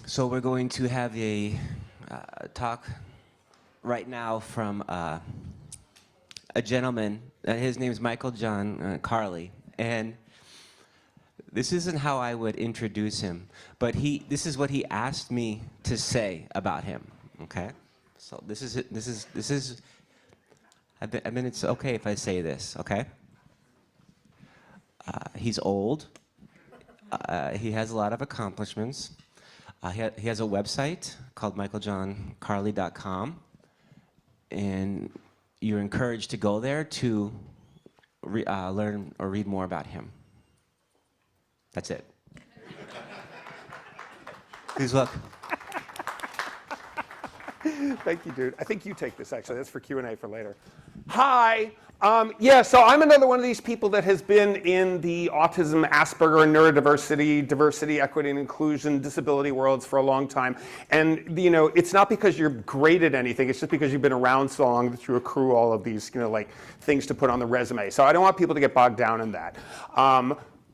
So we're going to have a talk right now from a gentleman. His name is Michael John Carley, and this isn't how I would introduce him, but this is what he asked me to say about him. Okay, so this is it. This is. I mean, it's okay if I say this. Okay. He's old. He has a lot of accomplishments. He has a website called michaeljohncarley.com, and you're encouraged to go there to learn or read more about him. That's it. Please look. Thank you, dude. I think you take this, actually. That's for Q&A for later. Hi. Yeah, so I'm another one of these people that has been in the autism, Asperger, neurodiversity, diversity, equity, and inclusion, disability worlds for a long time. And, you know, it's not because you're great at anything. It's just because you've been around so long that you accrue all of these, you know, like things to put on the resume. So I don't want people to get bogged down in that.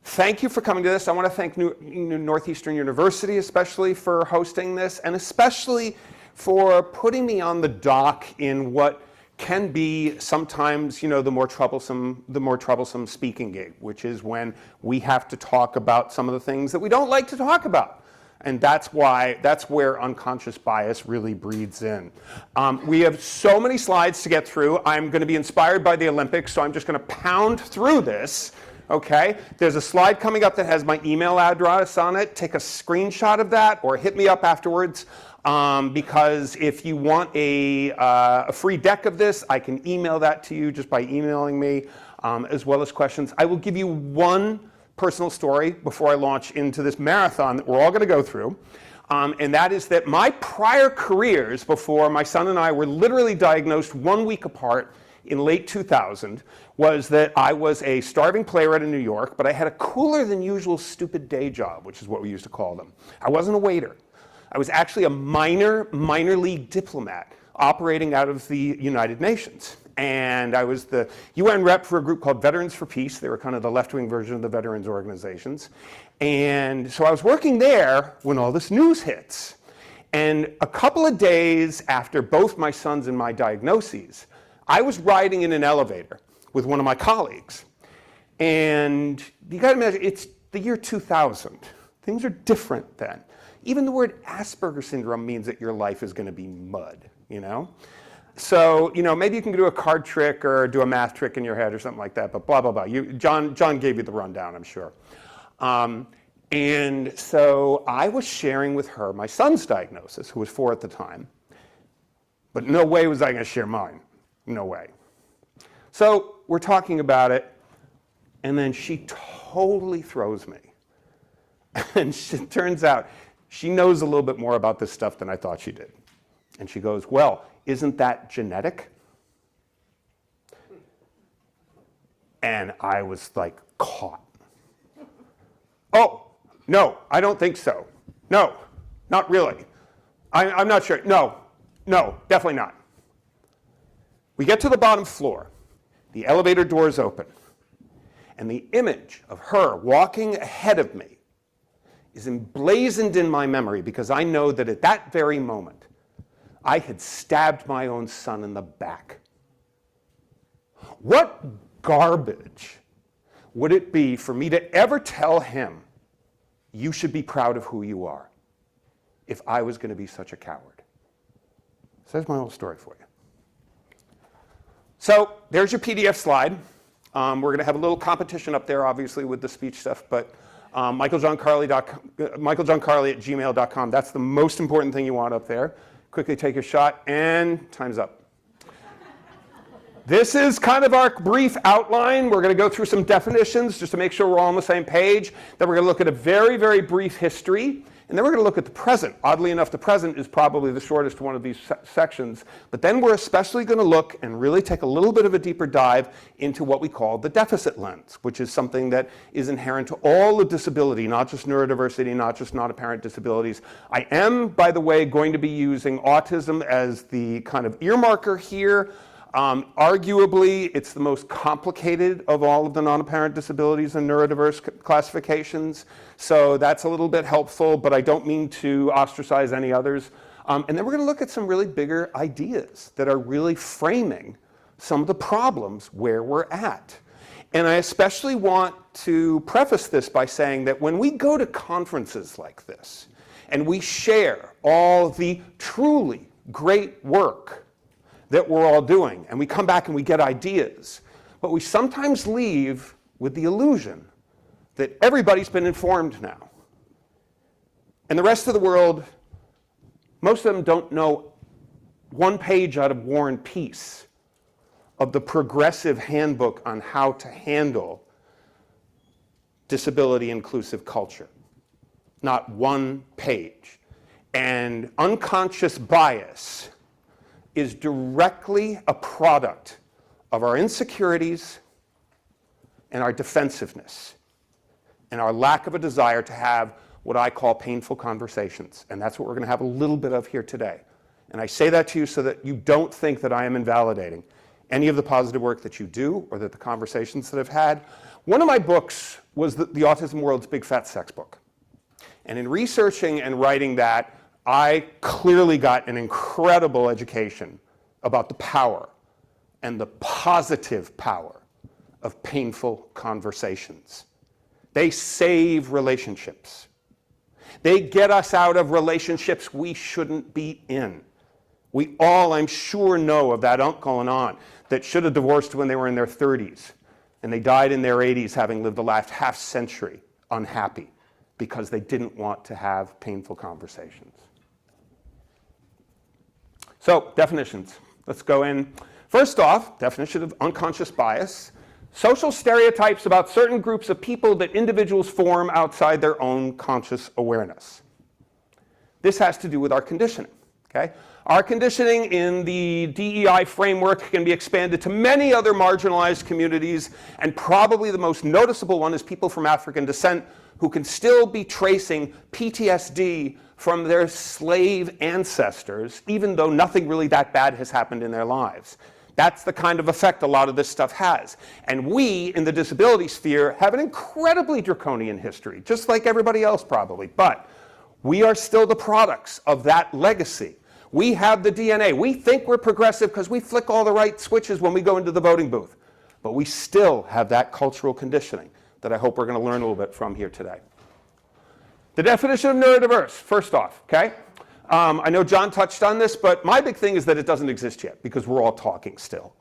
Thank you for coming to this. I want to thank Northeastern University especially for hosting this, and especially for putting me on the dock in what can be sometimes, you know, the more troublesome speaking gig, which is when we have to talk about some of the things that we don't like to talk about. And that's where unconscious bias really breeds in. We have so many slides to get through. I'm going to be inspired by the Olympics, so I'm just going to pound through this. Okay, there's a slide coming up that has my email address on it. Take a screenshot of that or hit me up afterwards. Because if you want a free deck of this, I can email that to you just by emailing me, as well as questions. I will give you one personal story before I launch into this marathon that we're all going to go through. And that is that my prior careers before my son and I were literally diagnosed 1 week apart in late 2000 was that I was a starving playwright in New York, but I had a cooler than usual stupid day job, which is what we used to call them. I wasn't a waiter. I was actually a minor league diplomat operating out of the United Nations. And I was the UN rep for a group called Veterans for Peace. They were kind of the left-wing version of the veterans organizations. And so I was working there when all this news hits. And a couple of days after both my sons and my diagnoses, I was riding in an elevator with one of my colleagues. And you gotta imagine, it's the year 2000. Things are different then. Even the word Asperger syndrome means that your life is going to be mud, you know? So, you know, maybe you can do a card trick or do a math trick in your head or something like that, but blah, blah, blah. John gave you the rundown, I'm sure. And so I was sharing with her my son's diagnosis, who was 4 at the time, but no way was I going to share mine. No way. So we're talking about it, and then she totally throws me. And it turns out, she knows a little bit more about this stuff than I thought she did. And she goes, well, isn't that genetic? And I was like caught. Oh, no, I don't think so. No, not really. I'm not sure. No, definitely not. We get to the bottom floor. The elevator doors open. And the image of her walking ahead of me is emblazoned in my memory because I know that at that very moment, I had stabbed my own son in the back. What garbage would it be for me to ever tell him, you should be proud of who you are, if I was going to be such a coward? So there's my whole story for you. So there's your PDF slide. We're going to have a little competition up there, obviously, with the speech stuff, but michaeljohncarley@gmail.com. That's the most important thing you want up there. Quickly take a shot, and time's up. This is kind of our brief outline. We're going to go through some definitions just to make sure we're all on the same page. Then we're going to look at a very, very brief history. And then we're going to look at the present. Oddly enough, the present is probably the shortest one of these sections. But then we're especially going to look and really take a little bit of a deeper dive into what we call the deficit lens, which is something that is inherent to all of disability, not just neurodiversity, not just non-apparent disabilities. I am, by the way, going to be using autism as the kind of earmarker here. Arguably, it's the most complicated of all of the non-apparent disabilities and neurodiverse classifications. So that's a little bit helpful, but I don't mean to ostracize any others. And then we're going to look at some really bigger ideas that are really framing some of the problems where we're at. And I especially want to preface this by saying that when we go to conferences like this, and we share all the truly great work that we're all doing, and we come back and we get ideas, but we sometimes leave with the illusion that everybody's been informed now. And the rest of the world, most of them don't know one page out of War and Peace of the progressive handbook on how to handle disability inclusive culture. Not one page. And unconscious bias is directly a product of our insecurities and our defensiveness and our lack of a desire to have what I call painful conversations. And that's what we're going to have a little bit of here today. And I say that to you so that you don't think that I am invalidating any of the positive work that you do or that the conversations that I've had. One of my books was the Autism World's Big Fat Sex Book. And in researching and writing that, I clearly got an incredible education about the power and the positive power of painful conversations. They save relationships. They get us out of relationships we shouldn't be in. We all, I'm sure, know of that uncle and aunt that should have divorced when they were in their 30s, and they died in their 80s having lived the last half century unhappy because they didn't want to have painful conversations. So, definitions. Let's go in. First off, definition of unconscious bias. Social stereotypes about certain groups of people that individuals form outside their own conscious awareness. This has to do with our conditioning, okay? Our conditioning in the DEI framework can be expanded to many other marginalized communities, and probably the most noticeable one is people from African descent who can still be tracing PTSD from their slave ancestors, even though nothing really that bad has happened in their lives. That's the kind of effect a lot of this stuff has. And we, in the disability sphere, have an incredibly draconian history, just like everybody else probably. But we are still the products of that legacy. We have the DNA. We think we're progressive because we flick all the right switches when we go into the voting booth. But we still have that cultural conditioning that I hope we're going to learn a little bit from here today. The definition of neurodiverse, first off, okay? I know John touched on this, but my big thing is that it doesn't exist yet because we're all talking still.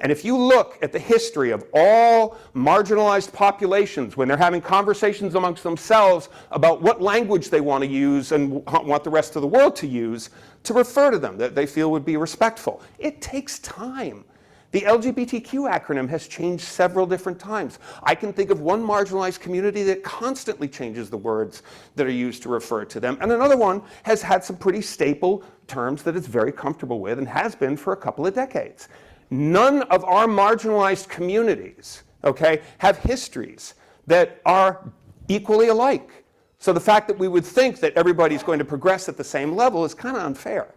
And if you look at the history of all marginalized populations when they're having conversations amongst themselves about what language they want to use and want the rest of the world to use to refer to them that they feel would be respectful, it takes time. The LGBTQ acronym has changed several different times. I can think of one marginalized community that constantly changes the words that are used to refer to them, and another one has had some pretty staple terms that it's very comfortable with and has been for a couple of decades. None of our marginalized communities, okay, have histories that are equally alike. So the fact that we would think that everybody's going to progress at the same level is kind of unfair.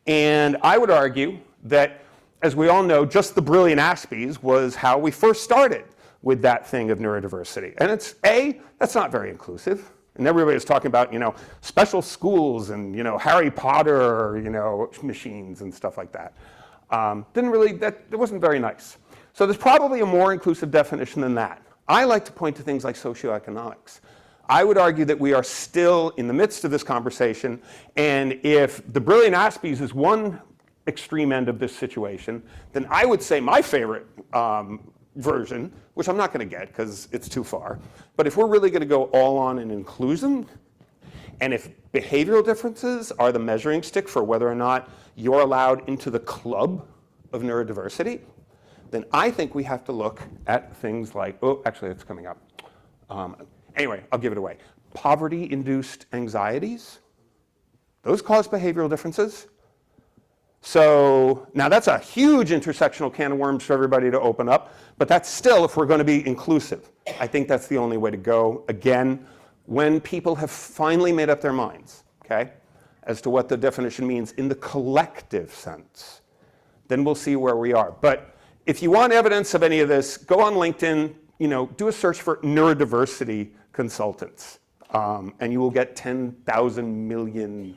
And I would argue that, as we all know, just the brilliant Aspies was how we first started with that thing of neurodiversity. And it's, that's not very inclusive. And everybody was talking about, special schools and, Harry Potter, machines and stuff like that. It wasn't very nice. So there's probably a more inclusive definition than that. I like to point to things like socioeconomics. I would argue that we are still in the midst of this conversation, and if the brilliant Aspies is one extreme end of this situation, then I would say my favorite version, which I'm not going to get because it's too far, but if we're really going to go all on in inclusion, and if behavioral differences are the measuring stick for whether or not you're allowed into the club of neurodiversity, then I think we have to look at things like, oh, actually it's coming up. Anyway, I'll give it away. Poverty-induced anxieties, those cause behavioral differences. So now that's a huge intersectional can of worms for everybody to open up, but that's still, if we're going to be inclusive, I think that's the only way to go. Again, when people have finally made up their minds, okay, as to what the definition means in the collective sense, then we'll see where we are. But if you want evidence of any of this, go on LinkedIn, do a search for neurodiversity consultants, and you will get 10,000 million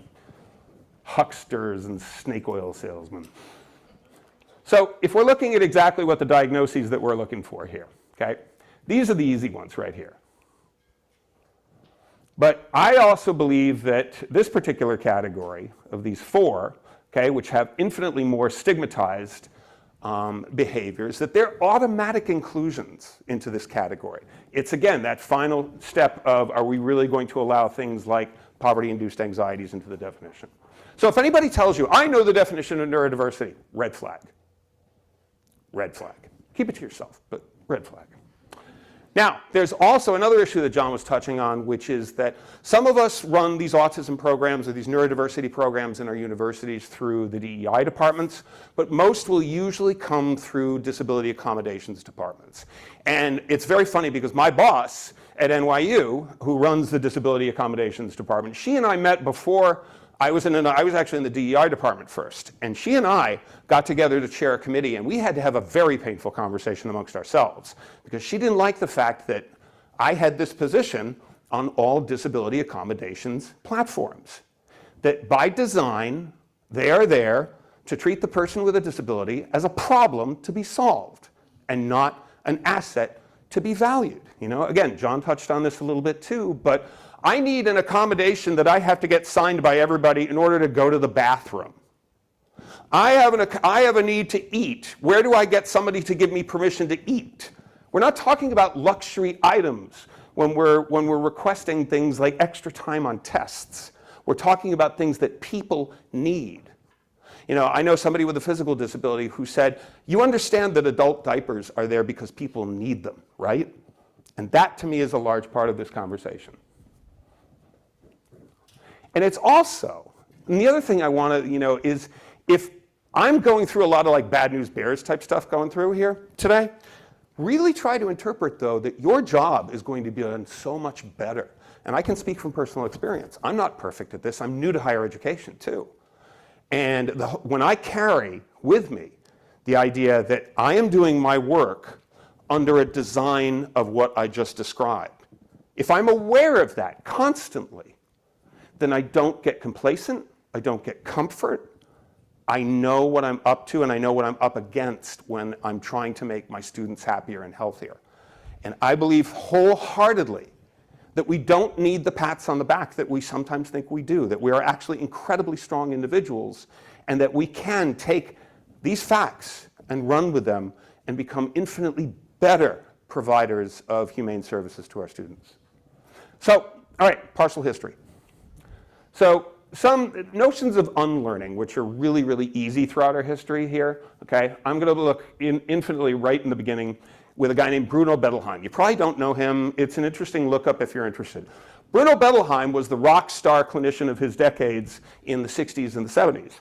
hucksters and snake oil salesmen. So if we're looking at exactly what the diagnoses that we're looking for here, okay, these are the easy ones right here. But I also believe that this particular category of these four, okay, which have infinitely more stigmatized behaviors, that they're automatic inclusions into this category. It's, again, that final step of, are we really going to allow things like poverty-induced anxieties into the definition? So if anybody tells you, I know the definition of neurodiversity, red flag. Red flag. Keep it to yourself, but red flag. Now, there's also another issue that John was touching on, which is that some of us run these autism programs or these neurodiversity programs in our universities through the DEI departments, but most will usually come through disability accommodations departments. And it's very funny because my boss at NYU, who runs the disability accommodations department, she and I met before I was actually in the DEI department first, and she and I got together to chair a committee, and we had to have a very painful conversation amongst ourselves because she didn't like the fact that I had this position on all disability accommodations platforms. That by design, they are there to treat the person with a disability as a problem to be solved and not an asset to be valued. Again, John touched on this a little bit too, but I need an accommodation that I have to get signed by everybody in order to go to the bathroom. I have a need to eat. Where do I get somebody to give me permission to eat? We're not talking about luxury items when we're requesting things like extra time on tests. We're talking about things that people need. I know somebody with a physical disability who said, you understand that adult diapers are there because people need them, right? And that to me is a large part of this conversation. And it's also, and the other thing I want to, is if I'm going through a lot of like bad news bears type stuff going through here today, really try to interpret though that your job is going to be done so much better. And I can speak from personal experience. I'm not perfect at this. I'm new to higher education too. And when I carry with me the idea that I am doing my work under a design of what I just described, if I'm aware of that constantly, then I don't get complacent, I don't get comfort, I know what I'm up to and I know what I'm up against when I'm trying to make my students happier and healthier. And I believe wholeheartedly that we don't need the pats on the back that we sometimes think we do, that we are actually incredibly strong individuals and that we can take these facts and run with them and become infinitely better providers of humane services to our students. So, all right, partial history. So some notions of unlearning, which are really, really easy throughout our history here, okay? I'm going to look infinitely right in the beginning with a guy named Bruno Bettelheim. You probably don't know him. It's an interesting lookup if you're interested. Bruno Bettelheim was the rock star clinician of his decades in the 60s and the 70s.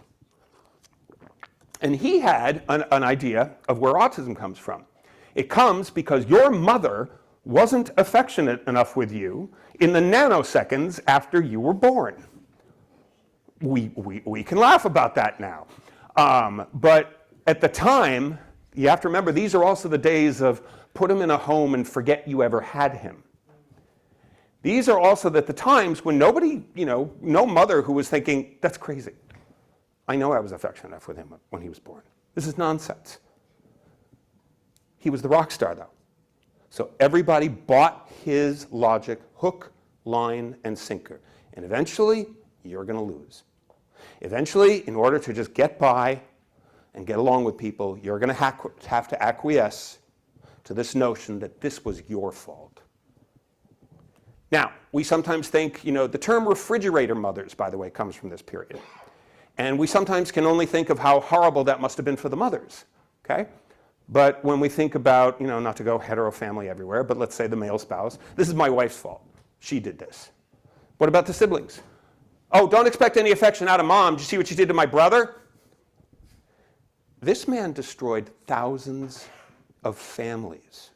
And he had an idea of where autism comes from. It comes because your mother wasn't affectionate enough with you in the nanoseconds after you were born. We can laugh about that now. But at the time, you have to remember, these are also the days of put him in a home and forget you ever had him. These are also the times when nobody, no mother who was thinking, that's crazy. I know I was affectionate enough with him when he was born. This is nonsense. He was the rock star, though. So everybody bought his logic, hook, line, and sinker. And eventually, you're going to lose. Eventually, in order to just get by and get along with people, you're going to have to acquiesce to this notion that this was your fault. Now, we sometimes think, the term refrigerator mothers, by the way, comes from this period. And we sometimes can only think of how horrible that must have been for the mothers, okay? But when we think about, not to go hetero family everywhere, but let's say the male spouse, this is my wife's fault. She did this. What about the siblings? Oh, don't expect any affection out of mom. Did you see what she did to my brother? This man destroyed thousands of families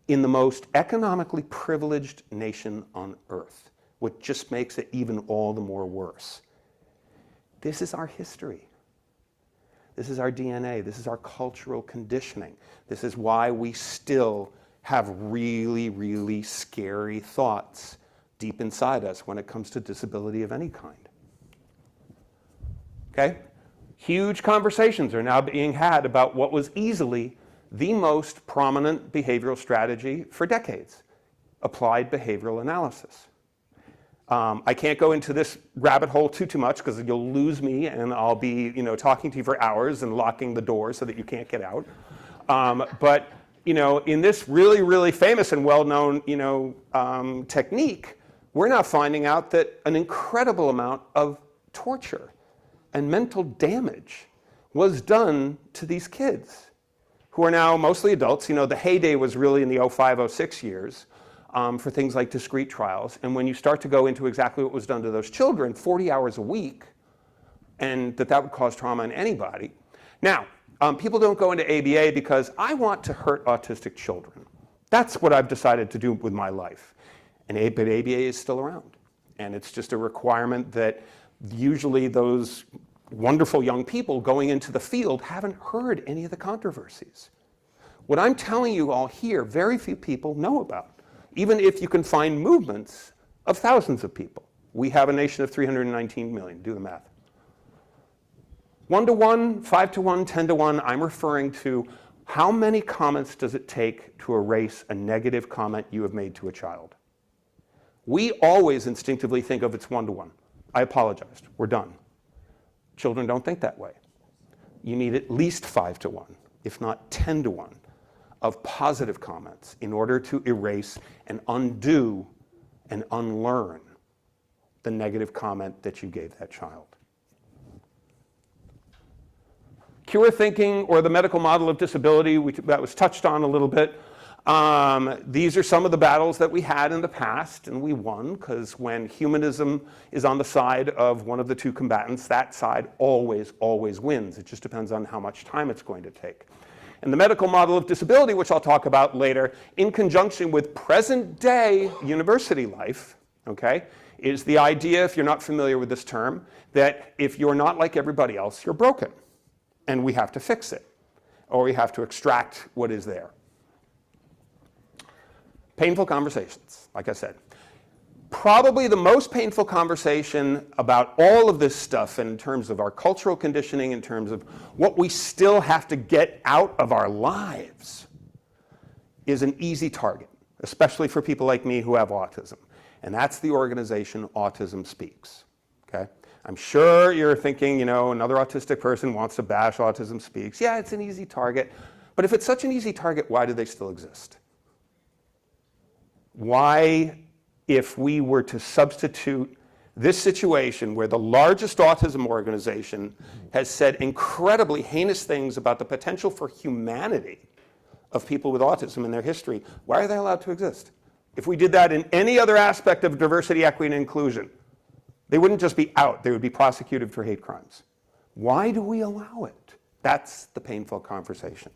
in the most economically privileged nation on earth, which just makes it even all the more worse. This is our history. This is our DNA. This is our cultural conditioning. This is why we still have really, really scary thoughts deep inside us when it comes to disability of any kind. Okay? Huge conversations are now being had about what was easily the most prominent behavioral strategy for decades, applied behavioral analysis. I can't go into this rabbit hole too much because you'll lose me and I'll be talking to you for hours and locking the door so that you can't get out. But in this really, really famous and well-known technique, we're now finding out that an incredible amount of torture and mental damage was done to these kids who are now mostly adults. The heyday was really in the 05, 06 years for things like discrete trials. And when you start to go into exactly what was done to those children, 40 hours a week, and that would cause trauma in anybody. Now, people don't go into ABA because I want to hurt autistic children. That's what I've decided to do with my life. But ABA is still around. And it's just a requirement that usually those wonderful young people going into the field haven't heard any of the controversies. What I'm telling you all here, very few people know about, even if you can find movements of thousands of people. We have a nation of 319 million, do the math. 1-to-1, 5-to-1, 10-to-1, I'm referring to how many comments does it take to erase a negative comment you have made to a child? We always instinctively think of it's 1-to-1. I apologized, we're done. Children don't think that way. You need at least 5-to-1, if not 10-to-1, of positive comments in order to erase and undo and unlearn the negative comment that you gave that child. Cure thinking, or the medical model of disability, that was touched on a little bit. These are some of the battles that we had in the past, and we won, because when humanism is on the side of one of the two combatants, that side always, always wins. It just depends on how much time it's going to take. And the medical model of disability, which I'll talk about later, in conjunction with present-day university life, okay, is the idea, if you're not familiar with this term, that if you're not like everybody else, you're broken. And we have to fix it, or we have to extract what is there. Painful conversations, like I said. Probably the most painful conversation about all of this stuff in terms of our cultural conditioning, in terms of what we still have to get out of our lives, is an easy target, especially for people like me who have autism. And that's the organization Autism Speaks, okay? I'm sure you're thinking, another autistic person wants to bash Autism Speaks. Yeah, it's an easy target. But if it's such an easy target, why do they still exist? Why, if we were to substitute this situation where the largest autism organization has said incredibly heinous things about the potential for humanity of people with autism in their history, why are they allowed to exist? If we did that in any other aspect of diversity, equity, and inclusion, they wouldn't just be out, they would be prosecuted for hate crimes. Why do we allow it? That's the painful conversation.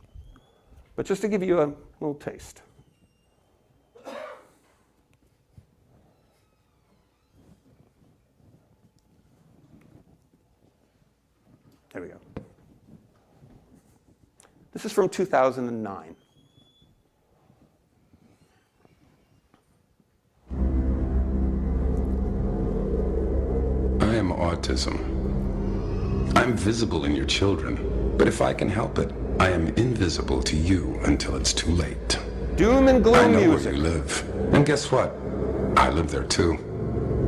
But just to give you a little taste. There we go. This is from 2009. I am autism. I'm visible in your children, but if I can help it, I am invisible to you until it's too late. Doom and gloom I know music. where you live, and guess what? I live there too.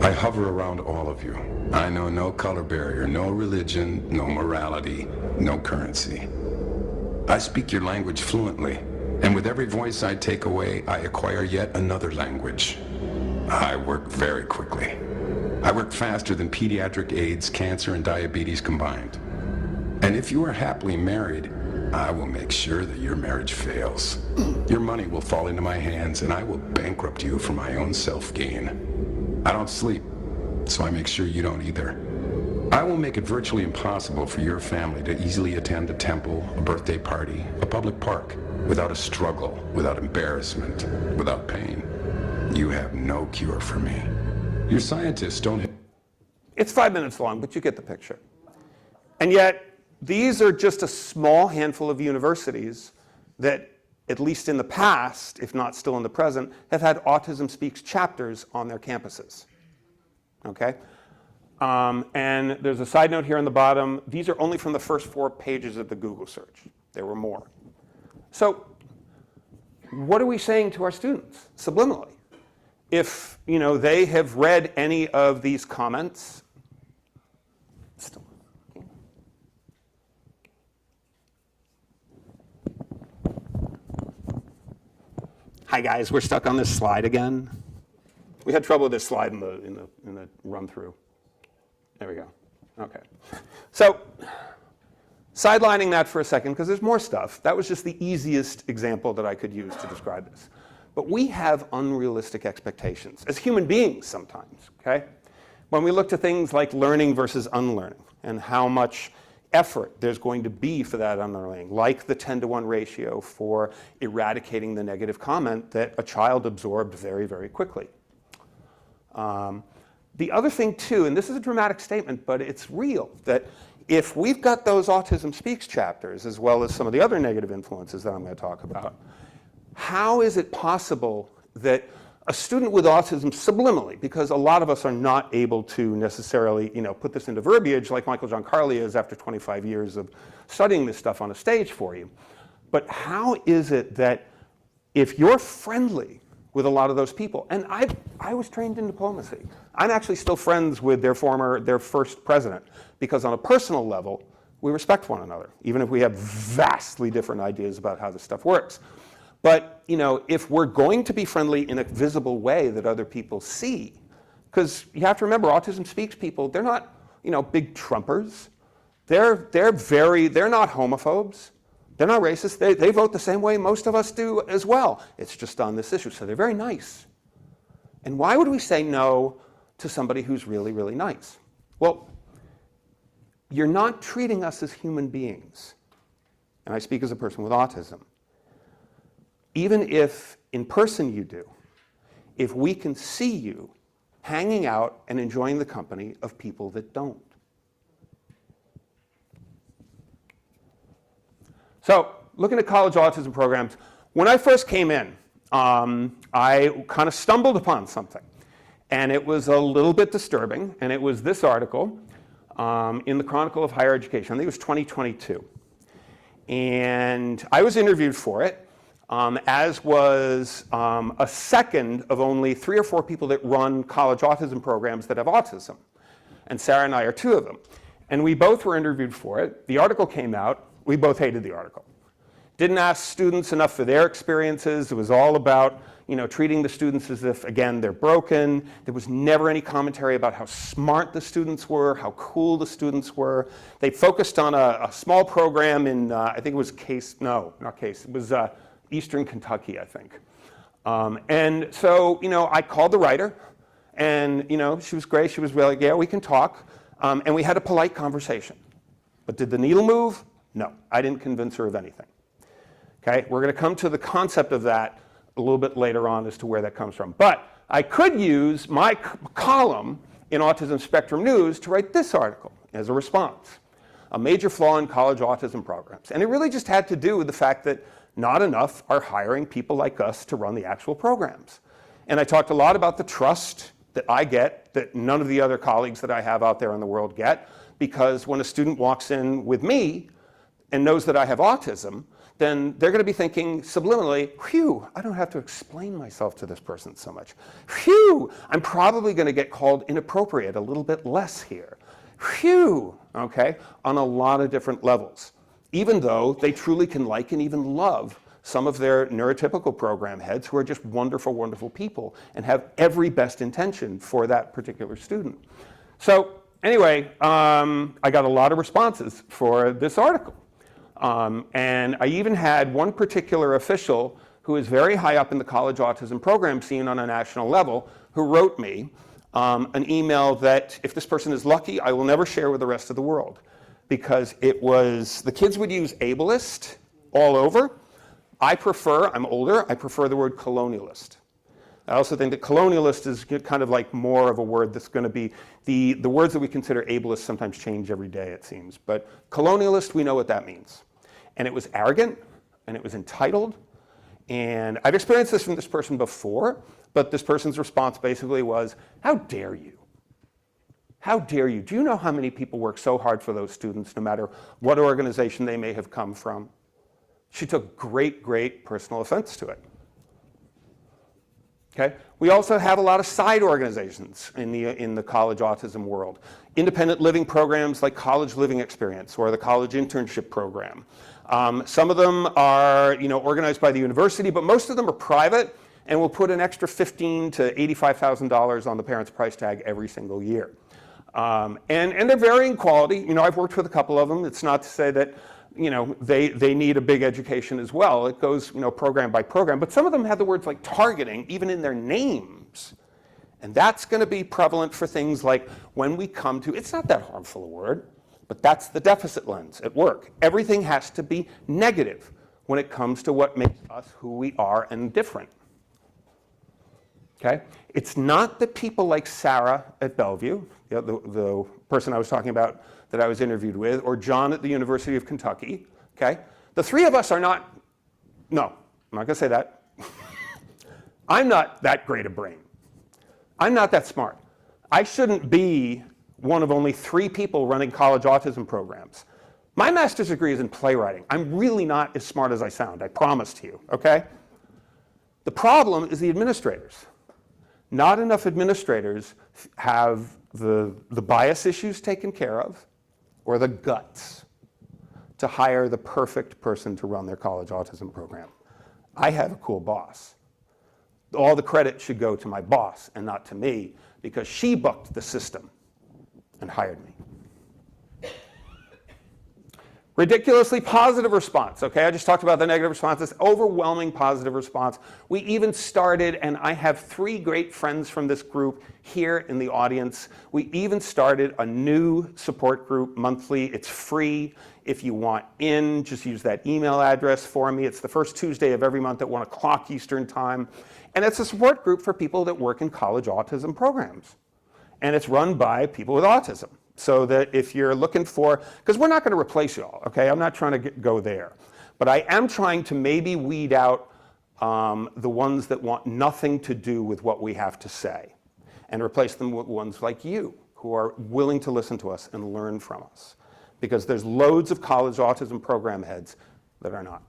I hover around all of you. I know no color barrier, no religion, no morality, no currency. I speak your language fluently, and with every voice I take away, I acquire yet another language. I work very quickly. I work faster than pediatric AIDS, cancer, and diabetes combined. And if you are happily married, I will make sure that your marriage fails. Your money will fall into my hands, and I will bankrupt you for my own self-gain. I don't sleep, so I make sure you don't either. I will make it virtually impossible for your family to easily attend a temple, a birthday party, a public park, without a struggle, without embarrassment, without pain. You have no cure for me. Your scientists don't... It's 5 minutes long, but you get the picture. And yet, these are just a small handful of universities that, at least in the past, if not still in the present, have had Autism Speaks chapters on their campuses. Okay? And there's a side note here on the bottom. These are only from the first 4 pages of the Google search. There were more. So what are we saying to our students subliminally? If they have read any of these comments, hi guys, we're stuck on this slide again. We had trouble with this slide in the run through. There we go. Okay. So sidelining that for a second, because there's more stuff. That was just the easiest example that I could use to describe this. But we have unrealistic expectations as human beings sometimes, okay? When we look to things like learning versus unlearning and how much effort there's going to be for that unlearning, like the 10-to-1 ratio for eradicating the negative comment that a child absorbed very, very quickly. The other thing too, and this is a dramatic statement, but it's real, that if we've got those Autism Speaks chapters, as well as some of the other negative influences that I'm going to talk about, how is it possible that a student with autism subliminally, because a lot of us are not able to necessarily put this into verbiage like Michael John Carley is after 25 years of studying this stuff on a stage for you, but how is it that if you're friendly with a lot of those people, and I was trained in diplomacy. I'm actually still friends with their first president, because on a personal level, we respect one another, even if we have vastly different ideas about how this stuff works. But if we're going to be friendly in a visible way that other people see, because you have to remember, Autism Speaks people, they're not big Trumpers. They're not homophobes. They're not racist. They vote the same way most of us do as well. It's just on this issue. So they're very nice. And why would we say no to somebody who's really, really nice? Well, you're not treating us as human beings. And I speak as a person with autism. Even if in person you do, if we can see you hanging out and enjoying the company of people that don't. So looking at college autism programs, when I first came in, I kind of stumbled upon something. And it was a little bit disturbing. And it was this article in the Chronicle of Higher Education. I think it was 2022. And I was interviewed for it, as was a second of only 3 or 4 people that run college autism programs that have autism. And Sarah and I are 2 of them. And we both were interviewed for it. The article came out. We both hated the article. Didn't ask students enough for their experiences. It was all about treating the students as if, again, they're broken. There was never any commentary about how smart the students were, how cool the students were. They focused on a small program in, I think it was it was Eastern Kentucky, I think. And so, I called the writer, and, she was great. She was really, yeah, we can talk. And we had a polite conversation. But did the needle move? No, I didn't convince her of anything. Okay, we're going to come to the concept of that a little bit later on as to where that comes from. But I could use my column in Autism Spectrum News to write this article as a response. A major flaw in college autism programs. And it really just had to do with the fact that not enough are hiring people like us to run the actual programs. And I talked a lot about the trust that I get that none of the other colleagues that I have out there in the world get, because when a student walks in with me and knows that I have autism, then they're going to be thinking subliminally, phew, I don't have to explain myself to this person so much. Phew, I'm probably going to get called inappropriate a little bit less here. Phew, okay, on a lot of different levels. Even though they truly can like and even love some of their neurotypical program heads who are just wonderful, wonderful people and have every best intention for that particular student. So anyway, I got a lot of responses for this article. And I even had one particular official who is very high up in the college autism program scene on a national level who wrote me an email that, if this person is lucky, I will never share with the rest of the world. Because it was, the kids would use ableist all over. I'm older, I prefer the word colonialist. I also think that colonialist is kind of like more of a word that's going to be, the words that we consider ableist sometimes change every day, it seems. But colonialist, we know what that means. And it was arrogant, and it was entitled. And I've experienced this from this person before, but this person's response basically was, how dare you? How dare you? Do you know how many people work so hard for those students, no matter what organization they may have come from? She took great, great personal offense to it. Okay? We also have a lot of side organizations in the college autism world. Independent living programs like College Living Experience or the College Internship Program. Some of them are organized by the university, but most of them are private and will put an extra $15,000 to $85,000 on the parent's price tag every single year. And they're varying quality. I've worked with a couple of them. It's not to say that they need a big education as well. It goes program by program. But some of them have the words like targeting even in their names. And that's going to be prevalent for things like when we come to, it's not that harmful a word, but that's the deficit lens at work. Everything has to be negative when it comes to what makes us who we are and different. Okay? It's not that people like Sarah at Bellevue, the person I was talking about that I was interviewed with, or John at the University of Kentucky, okay? The three of us are not, no, I'm not gonna say that. I'm not that great a brain. I'm not that smart. I shouldn't be one of only 3 people running college autism programs. My master's degree is in playwriting. I'm really not as smart as I sound, I promise to you, okay? The problem is the administrators. Not enough administrators have the bias issues taken care of or the guts to hire the perfect person to run their college autism program. I have a cool boss. All the credit should go to my boss and not to me because she bucked the system and hired me. Ridiculously positive response, okay? I just talked about the negative response, this overwhelming positive response. We even started, and I have 3 great friends from this group here in the audience. We even started a new support group monthly. It's free. If you want in, just use that email address for me. It's the first Tuesday of every month at 1 o'clock Eastern time. And it's a support group for people that work in college autism programs. And it's run by people with autism. So that if you're looking for, because we're not going to replace you all, okay? I'm not trying to go there. But I am trying to maybe weed out the ones that want nothing to do with what we have to say and replace them with ones like you who are willing to listen to us and learn from us. Because there's loads of college autism program heads that are not.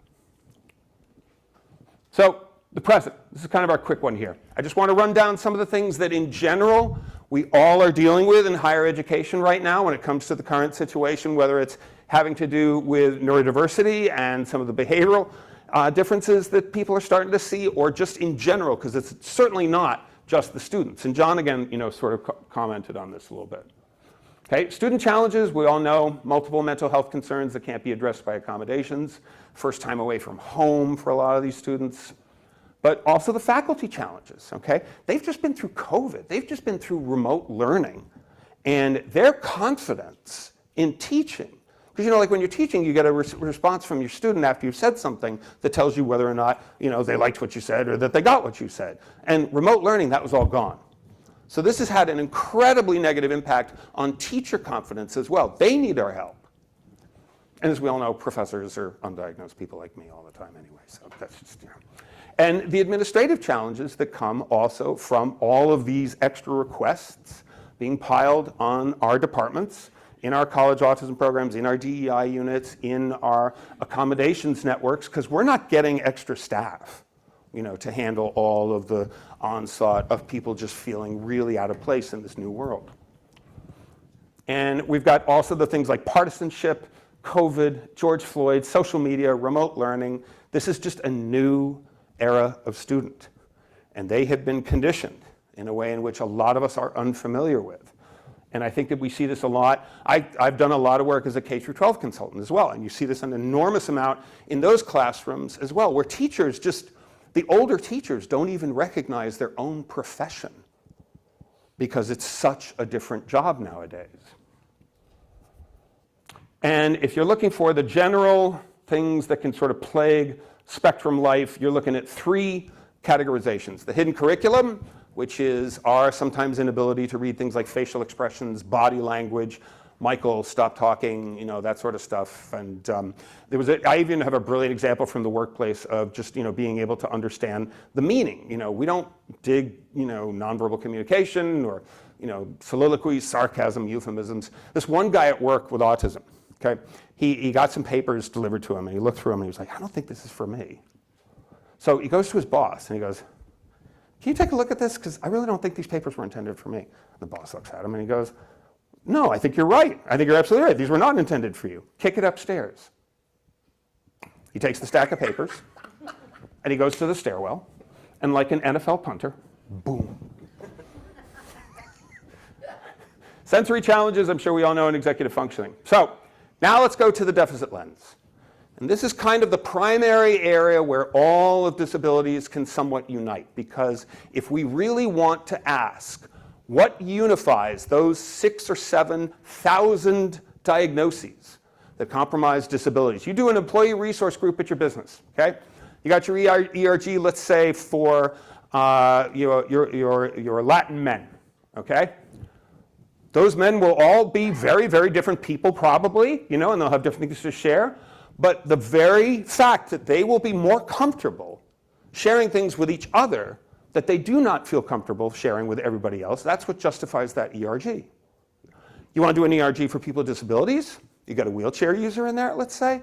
So the present, this is kind of our quick one here. I just want to run down some of the things that in general we all are dealing with in higher education right now when it comes to the current situation, whether it's having to do with neurodiversity and some of the behavioral differences that people are starting to see, or just in general, because it's certainly not just the students. And John, again, sort of commented on this a little bit. Okay, student challenges, we all know, multiple mental health concerns that can't be addressed by accommodations, first time away from home for a lot of these students. But also the faculty challenges, okay? They've just been through COVID. They've just been through remote learning. And their confidence in teaching, because like when you're teaching, you get a response from your student after you've said something that tells you whether or not they liked what you said or that they got what you said. And remote learning, that was all gone. So this has had an incredibly negative impact on teacher confidence as well. They need our help. And as we all know, professors are undiagnosed people like me all the time anyway, so that's just, And the administrative challenges that come also from all of these extra requests being piled on our departments, in our college autism programs, in our DEI units, in our accommodations networks, because we're not getting extra staff, to handle all of the onslaught of people just feeling really out of place in this new world. And we've got also the things like partisanship, COVID, George Floyd, social media, remote learning. This is just a new era of student. And they have been conditioned in a way in which a lot of us are unfamiliar with. And I think that we see this a lot. I've done a lot of work as a K-12 consultant as well, and you see this an enormous amount in those classrooms as well, where teachers the older teachers don't even recognize their own profession because it's such a different job nowadays. And if you're looking for the general things that can sort of plague spectrum life, you're looking at 3 categorizations. The hidden curriculum, which is our sometimes inability to read things like facial expressions, body language. Michael, stop talking, that sort of stuff. And I even have a brilliant example from the workplace of just, being able to understand the meaning. We don't dig, nonverbal communication or, soliloquies, sarcasm, euphemisms. This one guy at work with autism, okay, he got some papers delivered to him and he looked through them and he was like, I don't think this is for me. So he goes to his boss and he goes, can you take a look at this? Because I really don't think these papers were intended for me. The boss looks at him and he goes, no, I think you're right. I think you're absolutely right. These were not intended for you. Kick it upstairs. He takes the stack of papers and he goes to the stairwell and like an NFL punter, boom. Sensory challenges, I'm sure we all know in executive functioning. So now let's go to the deficit lens. And this is kind of the primary area where all of disabilities can somewhat unite, because if we really want to ask what unifies those 6,000 or 7,000 diagnoses that compromise disabilities, you do an employee resource group at your business, okay? You got your ERG, let's say, for your Latin men, okay? Those men will all be very, very different people probably, and they'll have different things to share. But the very fact that they will be more comfortable sharing things with each other that they do not feel comfortable sharing with everybody else, that's what justifies that ERG. You want to do an ERG for people with disabilities? You got a wheelchair user in there, let's say,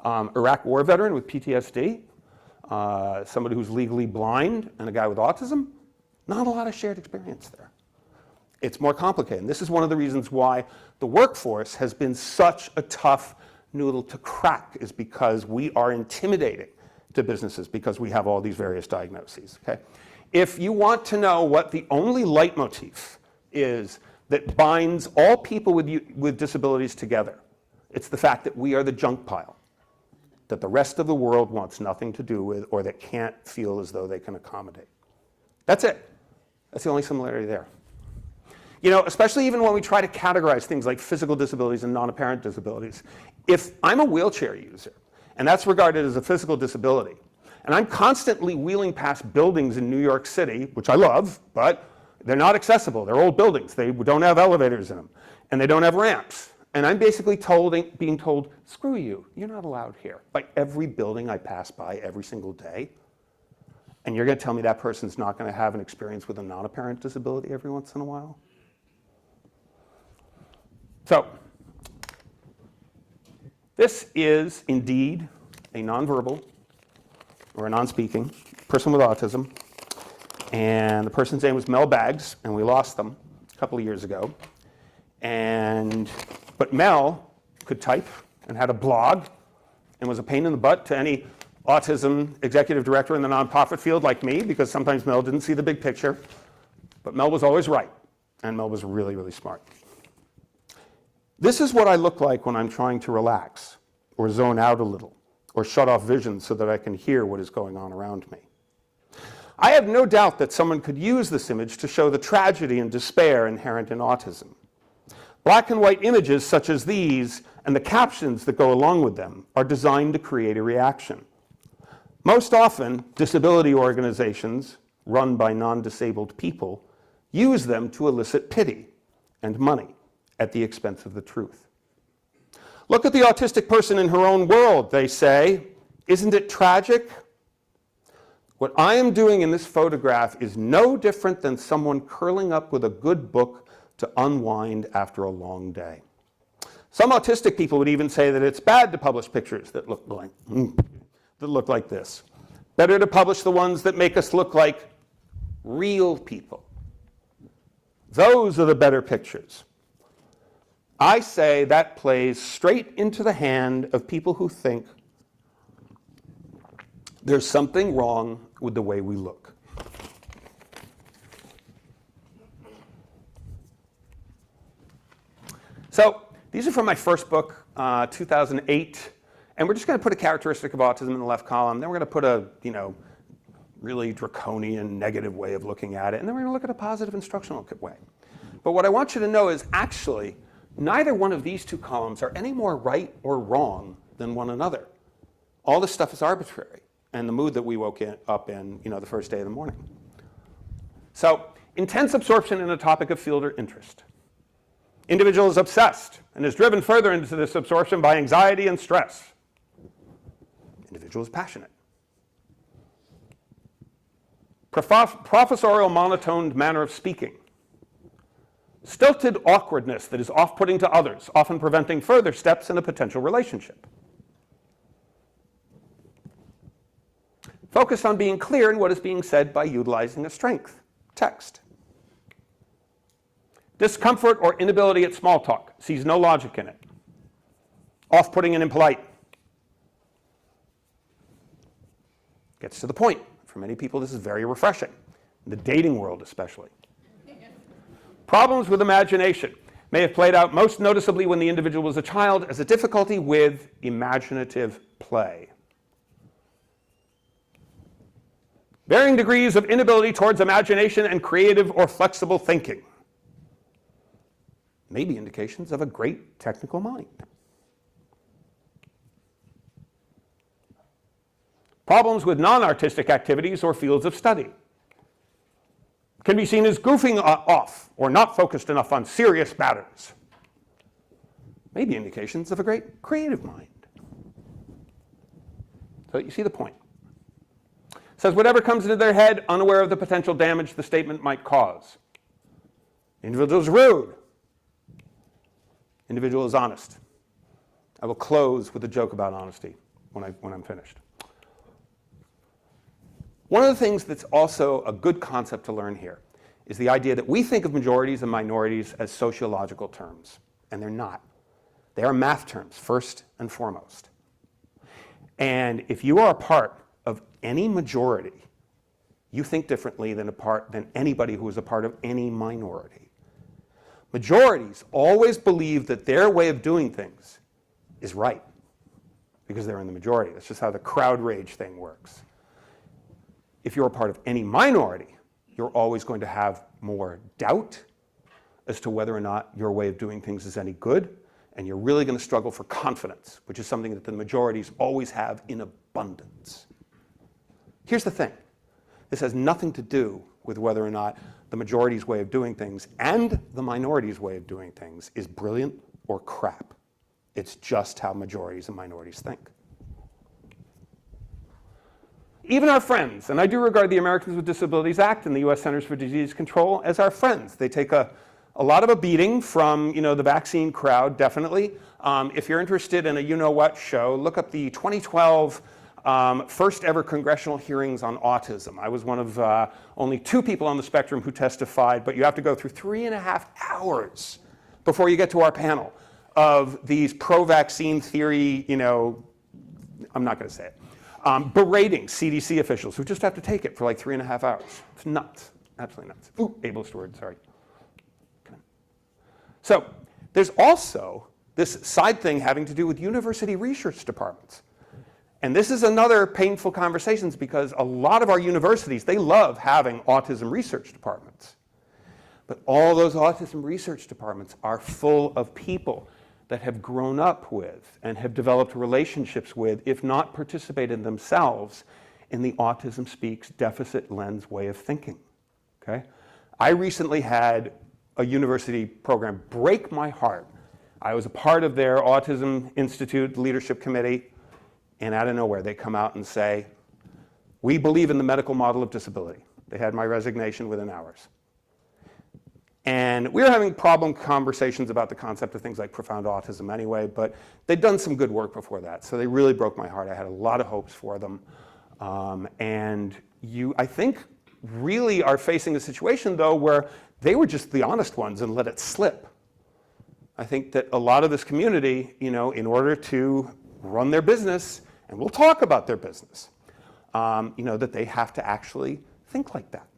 Iraq war veteran with PTSD, somebody who's legally blind, and a guy with autism. Not a lot of shared experience there. It's more complicated. And this is one of the reasons why the workforce has been such a tough noodle to crack, is because we are intimidating to businesses because we have all these various diagnoses, okay? If you want to know what the only leitmotif is that binds all people with disabilities together, it's the fact that we are the junk pile that the rest of the world wants nothing to do with, or that can't feel as though they can accommodate. That's it. That's the only similarity there. Especially even when we try to categorize things like physical disabilities and non-apparent disabilities. If I'm a wheelchair user, and that's regarded as a physical disability, and I'm constantly wheeling past buildings in New York City, which I love, but they're not accessible. They're old buildings. They don't have elevators in them, and they don't have ramps. And I'm basically being told, screw you, you're not allowed here, by every building I pass by every single day. And you're going to tell me that person's not going to have an experience with a non-apparent disability every once in a while? So, this is indeed a nonverbal or a non-speaking person with autism, and the person's name was Mel Baggs, and we lost them a couple of years ago. But Mel could type and had a blog and was a pain in the butt to any autism executive director in the nonprofit field like me, because sometimes Mel didn't see the big picture. But Mel was always right, and Mel was really, really smart. This is what I look like when I'm trying to relax or zone out a little or shut off vision so that I can hear what is going on around me. I have no doubt that someone could use this image to show the tragedy and despair inherent in autism. Black and white images such as these and the captions that go along with them are designed to create a reaction. Most often, disability organizations run by non-disabled people use them to elicit pity and money at the expense of the truth. Look at the autistic person in her own world, they say. Isn't it tragic? What I am doing in this photograph is no different than someone curling up with a good book to unwind after a long day. Some autistic people would even say that it's bad to publish pictures that look like this. Better to publish the ones that make us look like real people. Those are the better pictures. I say that plays straight into the hand of people who think there's something wrong with the way we look. So these are from my first book, 2008. And we're just going to put a characteristic of autism in the left column. Then we're going to put a, really draconian, negative way of looking at it. And then we're going to look at a positive instructional way. But what I want you to know is actually, neither one of these two columns are any more right or wrong than one another. All this stuff is arbitrary. and the mood that we woke up in, the first day of the morning. So, intense absorption in a topic of field or interest. Individual is obsessed and is driven further into this absorption by anxiety and stress. Individual is passionate. Professorial monotoned manner of speaking. Stilted awkwardness that is off-putting to others, often preventing further steps in a potential relationship. Focus on being clear in what is being said by utilizing a strength, text. Discomfort or inability at small talk, sees no logic in it. Off-putting and impolite. Gets to the point. For many people, this is very refreshing, in the dating world especially. Problems with imagination may have played out most noticeably when the individual was a child as a difficulty with imaginative play. Varying degrees of inability towards imagination and creative or flexible thinking. Maybe indications of a great technical mind. Problems with non-artistic activities or fields of study. Can be seen as goofing off or not focused enough on serious matters. Maybe indications of a great creative mind. So you see the point. It says whatever comes into their head, unaware of the potential damage the statement might cause. Individual is rude. Individual is honest. I will close with a joke about honesty when I'm finished. One of the things that's also a good concept to learn here is the idea that we think of majorities and minorities as sociological terms, and they're not. They are math terms, first and foremost. And if you are a part of any majority, you think differently than anybody who is a part of any minority. Majorities always believe that their way of doing things is right because they're in the majority. That's just how the crowd rage thing works. If you're a part of any minority, you're always going to have more doubt as to whether or not your way of doing things is any good, and you're really going to struggle for confidence, which is something that the majorities always have in abundance. Here's the thing. This has nothing to do with whether or not the majority's way of doing things and the minority's way of doing things is brilliant or crap. It's just how majorities and minorities think. Even our friends, and I do regard the Americans with Disabilities Act and the US Centers for Disease Control as our friends. They take a lot of a beating from the vaccine crowd, definitely. If you're interested in a you-know-what show, look up the 2012 first ever congressional hearings on autism. I was one of only 2 people on the spectrum who testified, but you have to go through 3.5 hours before you get to our panel of these pro-vaccine theory, I'm not going to say it. Berating CDC officials who just have to take it for like 3.5 hours. It's nuts, absolutely nuts. Ooh, ableist word, sorry. Okay. So there's also this side thing having to do with university research departments. And this is another painful conversation because a lot of our universities, they love having autism research departments. But all those autism research departments are full of people that have grown up with and have developed relationships with, if not participated themselves, in the Autism Speaks deficit lens way of thinking, okay? I recently had a university program break my heart. I was a part of their Autism Institute Leadership Committee, and out of nowhere they come out and say, we believe in the medical model of disability. They had my resignation within hours. And we were having problem conversations about the concept of things like profound autism anyway, but they'd done some good work before that. So they really broke my heart. I had a lot of hopes for them. And you, I think, really are facing a situation, though, where they were just the honest ones and let it slip. I think that a lot of this community, in order to run their business, and we'll talk about their business, that they have to actually think like that.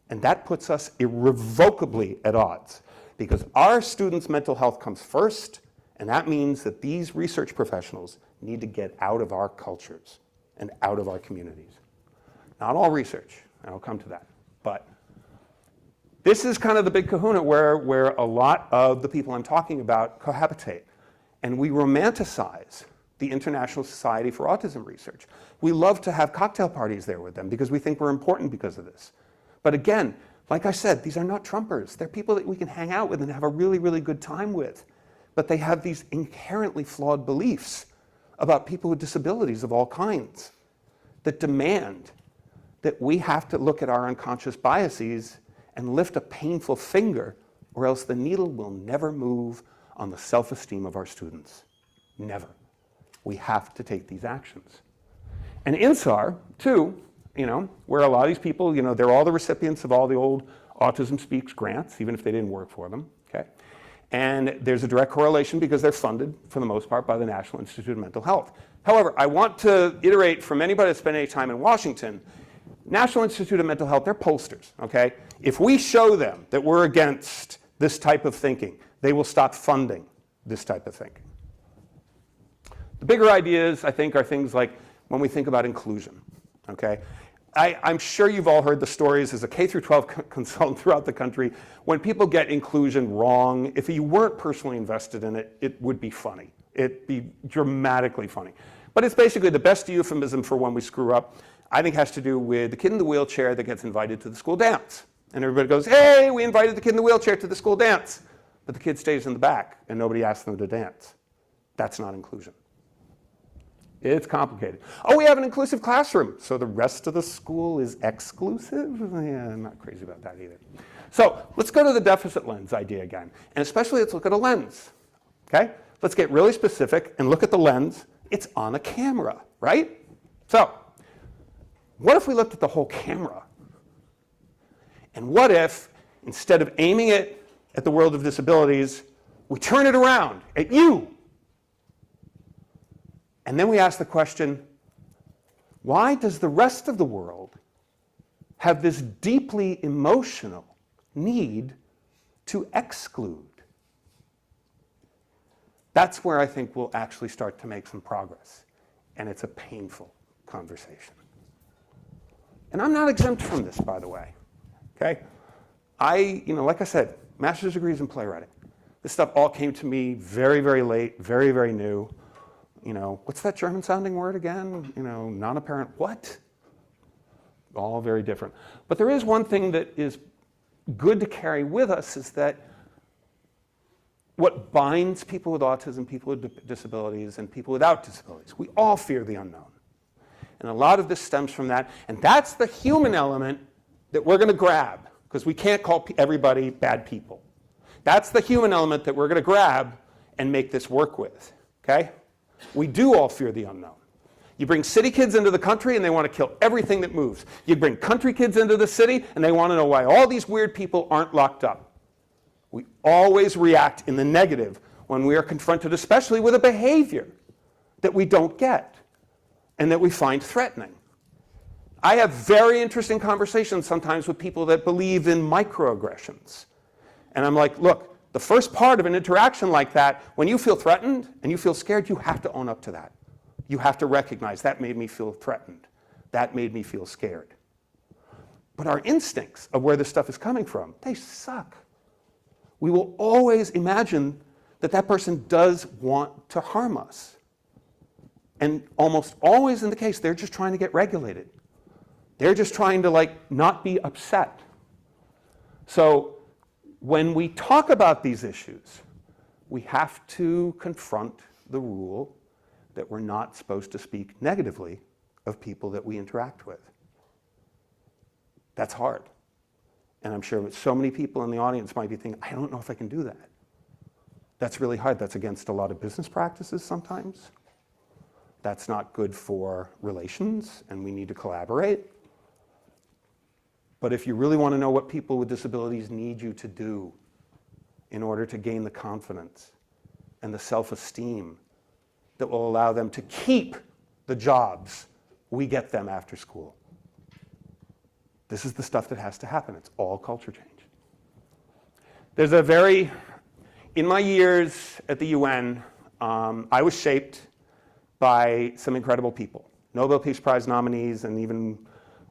And that puts us irrevocably at odds because our students' mental health comes first, and that means that these research professionals need to get out of our cultures and out of our communities. Not all research, and I'll come to that, but this is kind of the big kahuna where a lot of the people I'm talking about cohabitate. And we romanticize the International Society for Autism Research. We love to have cocktail parties there with them because we think we're important because of this. But again, like I said, these are not Trumpers. They're people that we can hang out with and have a really, really good time with. But they have these inherently flawed beliefs about people with disabilities of all kinds that demand that we have to look at our unconscious biases and lift a painful finger, or else the needle will never move on the self-esteem of our students. Never. We have to take these actions. And INSAR, too, where a lot of these people, they're all the recipients of all the old Autism Speaks grants, even if they didn't work for them, okay? And there's a direct correlation because they're funded, for the most part, by the National Institute of Mental Health. However, I want to iterate from anybody that's spent any time in Washington, National Institute of Mental Health, they're pollsters, okay? If we show them that we're against this type of thinking, they will stop funding this type of thinking. The bigger ideas, I think, are things like when we think about inclusion, okay? I'm sure you've all heard the stories as a K-12 consultant throughout the country. When people get inclusion wrong, if you weren't personally invested in it, it would be funny. It'd be dramatically funny. But it's basically the best euphemism for when we screw up, I think, has to do with the kid in the wheelchair that gets invited to the school dance. And everybody goes, hey, we invited the kid in the wheelchair to the school dance. But the kid stays in the back and nobody asks them to dance. That's not inclusion. It's complicated. Oh, we have an inclusive classroom, so the rest of the school is exclusive? Yeah, I'm not crazy about that either. So let's go to the deficit lens idea again. And especially let's look at a lens, okay? Let's get really specific and look at the lens. It's on a camera, right? So what if we looked at the whole camera? And what if, instead of aiming it at the world of disabilities, we turn it around at you? And then we ask the question, why does the rest of the world have this deeply emotional need to exclude? That's where I think we'll actually start to make some progress. And it's a painful conversation. And I'm not exempt from this, by the way. Okay? Like I said, master's degrees in playwriting. This stuff all came to me very, very late, very, very new. What's that German-sounding word again? Non-apparent what? All very different. But there is one thing that is good to carry with us is that what binds people with autism, people with disabilities, and people without disabilities, we all fear the unknown. And a lot of this stems from that. And that's the human element that we're going to grab, because we can't call everybody bad people. That's the human element that we're going to grab and make this work with, okay? We do all fear the unknown. You bring city kids into the country and they want to kill everything that moves. You bring country kids into the city and they want to know why all these weird people aren't locked up. We always react in the negative when we are confronted, especially with a behavior that we don't get and that we find threatening. I have very interesting conversations sometimes with people that believe in microaggressions. And I'm like, look, the first part of an interaction like that, when you feel threatened and you feel scared, you have to own up to that. You have to recognize that made me feel threatened. That made me feel scared. But our instincts of where this stuff is coming from, they suck. We will always imagine that that person does want to harm us. And almost always in the case, they're just trying to get regulated. They're just trying to not be upset. So when we talk about these issues, we have to confront the rule that we're not supposed to speak negatively of people that we interact with. That's hard. And I'm sure so many people in the audience might be thinking, I don't know if I can do that. That's really hard. That's against a lot of business practices sometimes. That's not good for relations, and we need to collaborate. But if you really want to know what people with disabilities need you to do in order to gain the confidence and the self-esteem that will allow them to keep the jobs we get them after school, this is the stuff that has to happen. It's all culture change. There's in my years at the UN, I was shaped by some incredible people. Nobel Peace Prize nominees and even,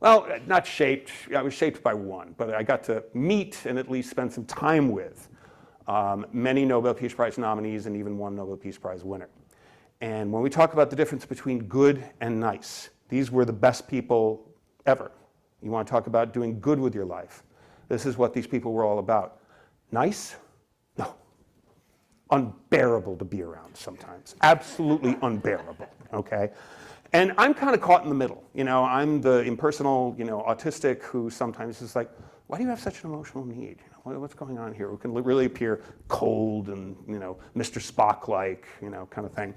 well, not shaped, I was shaped by one, but I got to meet and at least spend some time with many Nobel Peace Prize nominees and even one Nobel Peace Prize winner. And when we talk about the difference between good and nice, these were the best people ever. You want to talk about doing good with your life. This is what these people were all about. Nice? No. Unbearable to be around sometimes. Absolutely unbearable, okay? And I'm kind of caught in the middle. You know, I'm the impersonal, you know, autistic who sometimes is like, why do you have such an emotional need? You know, what's going on here? Who can really appear cold and, you know, Mr. Spock-like, you know, kind of thing.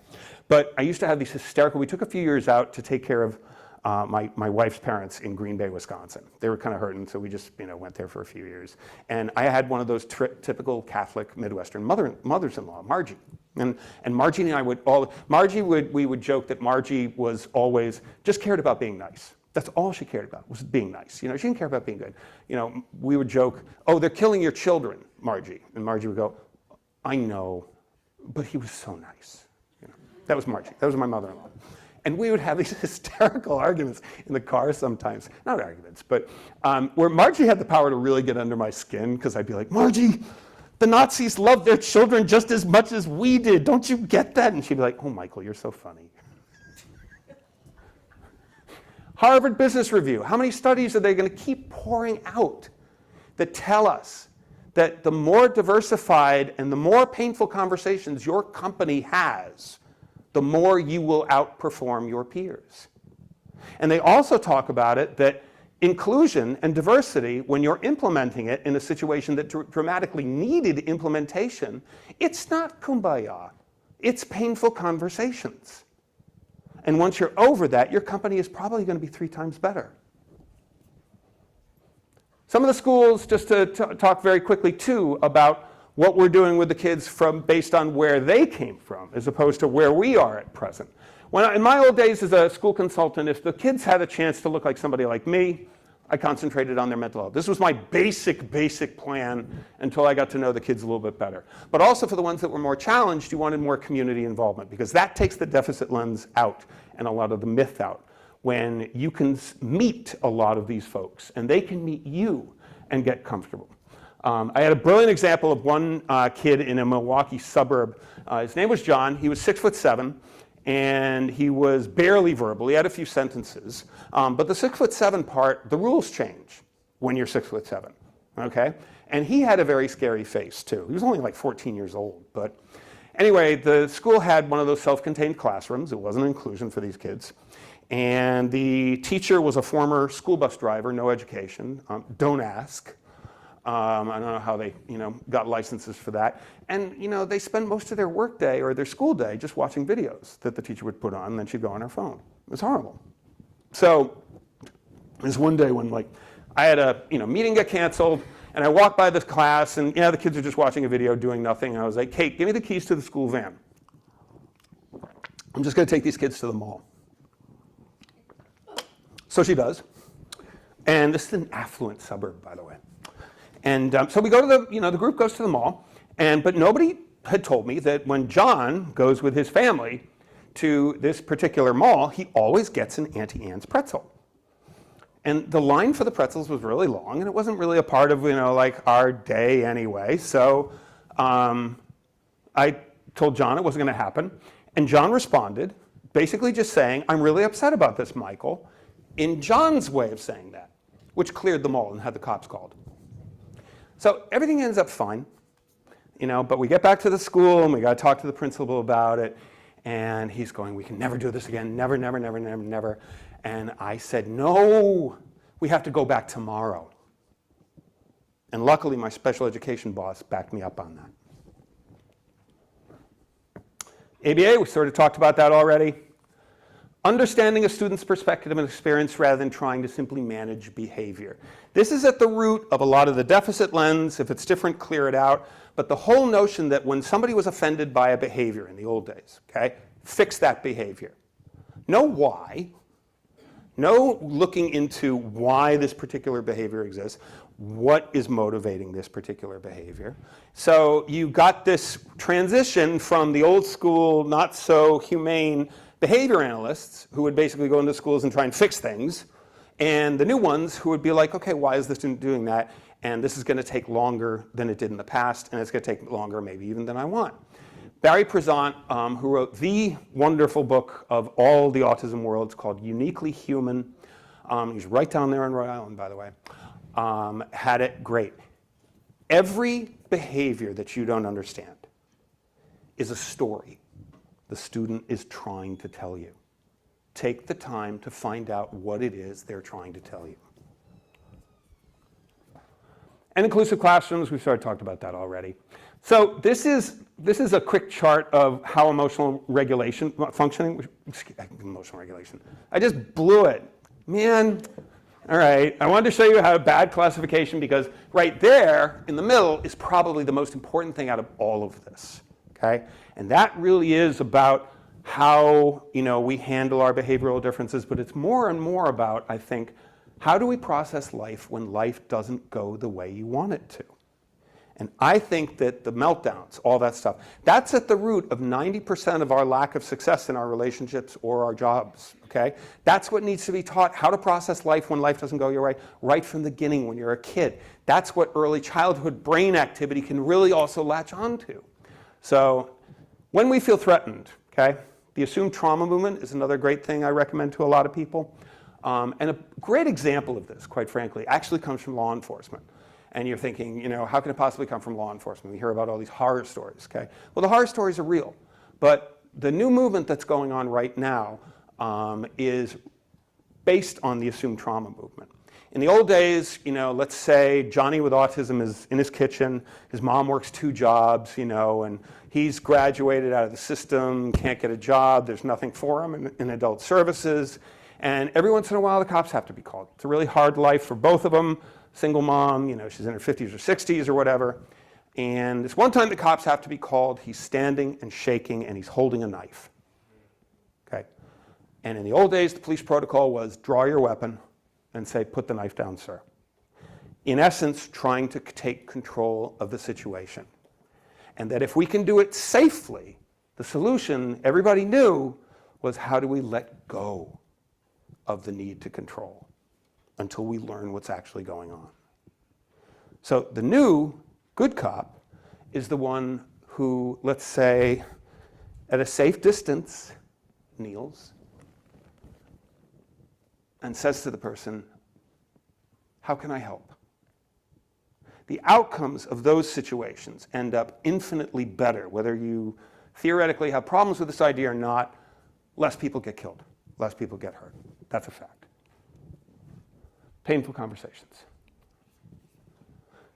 But I used to have these hysterical, we took a few years out to take care of my wife's parents in Green Bay, Wisconsin. They were kind of hurting, so we just, you know, went there for a few years. And I had one of those typical Catholic Midwestern mothers-in-law, Margie. And Margie and I would we would joke that Margie was always, just cared about being nice. That's all she cared about, was being nice. You know, she didn't care about being good. You know, we would joke, oh, they're killing your children, Margie. And Margie would go, I know, but he was so nice. You know, that was Margie. That was my mother-in-law. And we would have these hysterical arguments in the car sometimes. Not arguments, but where Margie had the power to really get under my skin, because I'd be like, Margie, the Nazis loved their children just as much as we did. Don't you get that? And she'd be like, oh, Michael, you're so funny. Harvard Business Review. How many studies are they going to keep pouring out that tell us that the more diversified and the more painful conversations your company has, the more you will outperform your peers? And they also talk about it that inclusion and diversity, when you're implementing it in a situation that dramatically needed implementation, it's not kumbaya. It's painful conversations. And once you're over that, your company is probably going to be 3 times better. Some of the schools, just to talk very quickly too, about what we're doing with the kids based on where they came from, as opposed to where we are at present. In my old days as a school consultant, if the kids had a chance to look like somebody like me, I concentrated on their mental health. This was my basic plan until I got to know the kids a little bit better. But also for the ones that were more challenged, you wanted more community involvement, because that takes the deficit lens out and a lot of the myth out. When you can meet a lot of these folks and they can meet you and get comfortable. I had a brilliant example of one kid in a Milwaukee suburb. His name was John. He was 6'7", and he was barely verbal. He had a few sentences. But the 6'7" part, the rules change when you're 6'7", okay? And he had a very scary face, too. He was only like 14 years old. But anyway, the school had one of those self-contained classrooms. It wasn't inclusion for these kids. And the teacher was a former school bus driver, no education. Don't ask. I don't know how they, got licenses for that. And, they spend most of their work day or their school day just watching videos that the teacher would put on, and then she'd go on her phone. It was horrible. So there's one day when, I had a, meeting get canceled, and I walked by this class, and, the kids are just watching a video doing nothing. And I was like, Kate, give me the keys to the school van. I'm just going to take these kids to the mall. So she does. And this is an affluent suburb, by the way. And so we go to the group goes to the mall, but nobody had told me that when John goes with his family to this particular mall, he always gets an Auntie Anne's pretzel. And the line for the pretzels was really long, and it wasn't really a part of, our day anyway. So I told John it wasn't going to happen. And John responded, basically just saying, I'm really upset about this, Michael, in John's way of saying that, which cleared the mall and had the cops called. So everything ends up fine, but we get back to the school and we got to talk to the principal about it. And he's going, we can never do this again. Never, never, never, never, never. And I said, no, we have to go back tomorrow. And luckily, my special education boss backed me up on that. ABA, we sort of talked about that already. Understanding a student's perspective and experience rather than trying to simply manage behavior. This is at the root of a lot of the deficit lens. If it's different, clear it out. But the whole notion that when somebody was offended by a behavior in the old days, okay, fix that behavior. Know why. Know looking into why this particular behavior exists. What is motivating this particular behavior? So you got this transition from the old school, not so humane behavior analysts who would basically go into schools and try and fix things, and the new ones who would be like, okay, why is the student doing that? And this is going to take longer than it did in the past, and it's going to take longer maybe even than I want. Barry Prezant, who wrote the wonderful book of all the autism worlds called Uniquely Human. He's right down there in Rhode Island, by the way. Had it great. Every behavior that you don't understand is a story the student is trying to tell you. Take the time to find out what it is they're trying to tell you. And inclusive classrooms, we've sort of talked about that already. So this is a quick chart of how emotional regulation, functioning, emotional regulation. I just blew it. Man, all right. I wanted to show you how bad classification, because right there in the middle is probably the most important thing out of all of this, okay? And that really is about how, we handle our behavioral differences, but it's more and more about, I think, how do we process life when life doesn't go the way you want it to? And I think that the meltdowns, all that stuff, that's at the root of 90% of our lack of success in our relationships or our jobs, okay? That's what needs to be taught, how to process life when life doesn't go your way, right from the beginning when you're a kid. That's what early childhood brain activity can really also latch onto. So when we feel threatened, okay, the assumed trauma movement is another great thing I recommend to a lot of people. And a great example of this, quite frankly, actually comes from law enforcement. And you're thinking, how can it possibly come from law enforcement? We hear about all these horror stories, okay? Well, the horror stories are real. But the new movement that's going on right now is based on the assumed trauma movement. In the old days, let's say Johnny with autism is in his kitchen, his mom works 2 jobs, and he's graduated out of the system, can't get a job, there's nothing for him in adult services. And every once in a while, the cops have to be called. It's a really hard life for both of them. Single mom, she's in her 50s or 60s or whatever. And this one time the cops have to be called, he's standing and shaking and he's holding a knife. Okay? And in the old days, the police protocol was draw your weapon and say, put the knife down, sir. In essence, trying to take control of the situation. And that if we can do it safely, the solution, everybody knew, was how do we let go of the need to control until we learn what's actually going on. So the new good cop is the one who, let's say, at a safe distance, kneels and says to the person, how can I help? The outcomes of those situations end up infinitely better, whether you theoretically have problems with this idea or not. Less people get killed, less people get hurt. That's a fact. Painful conversations.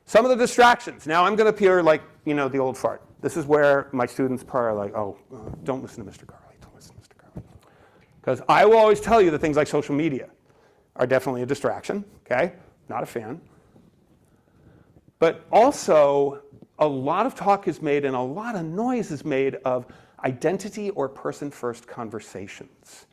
Some of the distractions. Now I'm going to appear like, the old fart. This is where my students are like, don't listen to Mr. Carly, don't listen to Mr. Carly. Because I will always tell you that things like social media are definitely a distraction, okay? Not a fan. But also, a lot of talk is made and a lot of noise is made of identity or person-first conversations.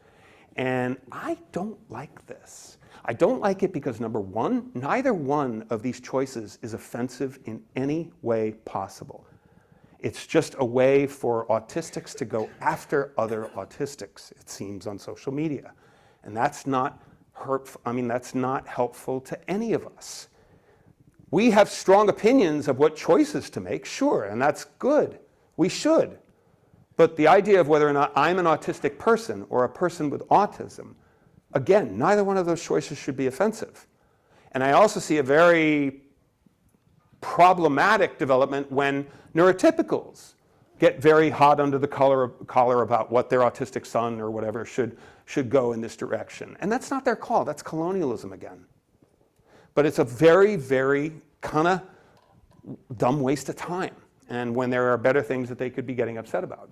And I don't like this. I don't like it because, number one, neither one of these choices is offensive in any way possible. It's just a way for autistics to go after other autistics, it seems, on social media. And that's not that's not helpful to any of us. We have strong opinions of what choices to make, sure, and that's good. We should. But the idea of whether or not I'm an autistic person or a person with autism, again, neither one of those choices should be offensive. And I also see a very problematic development when neurotypicals get very hot under the collar about what their autistic son or whatever should go in this direction. And that's not their call, that's colonialism again. But it's a very, very kind of dumb waste of time, and when there are better things that they could be getting upset about.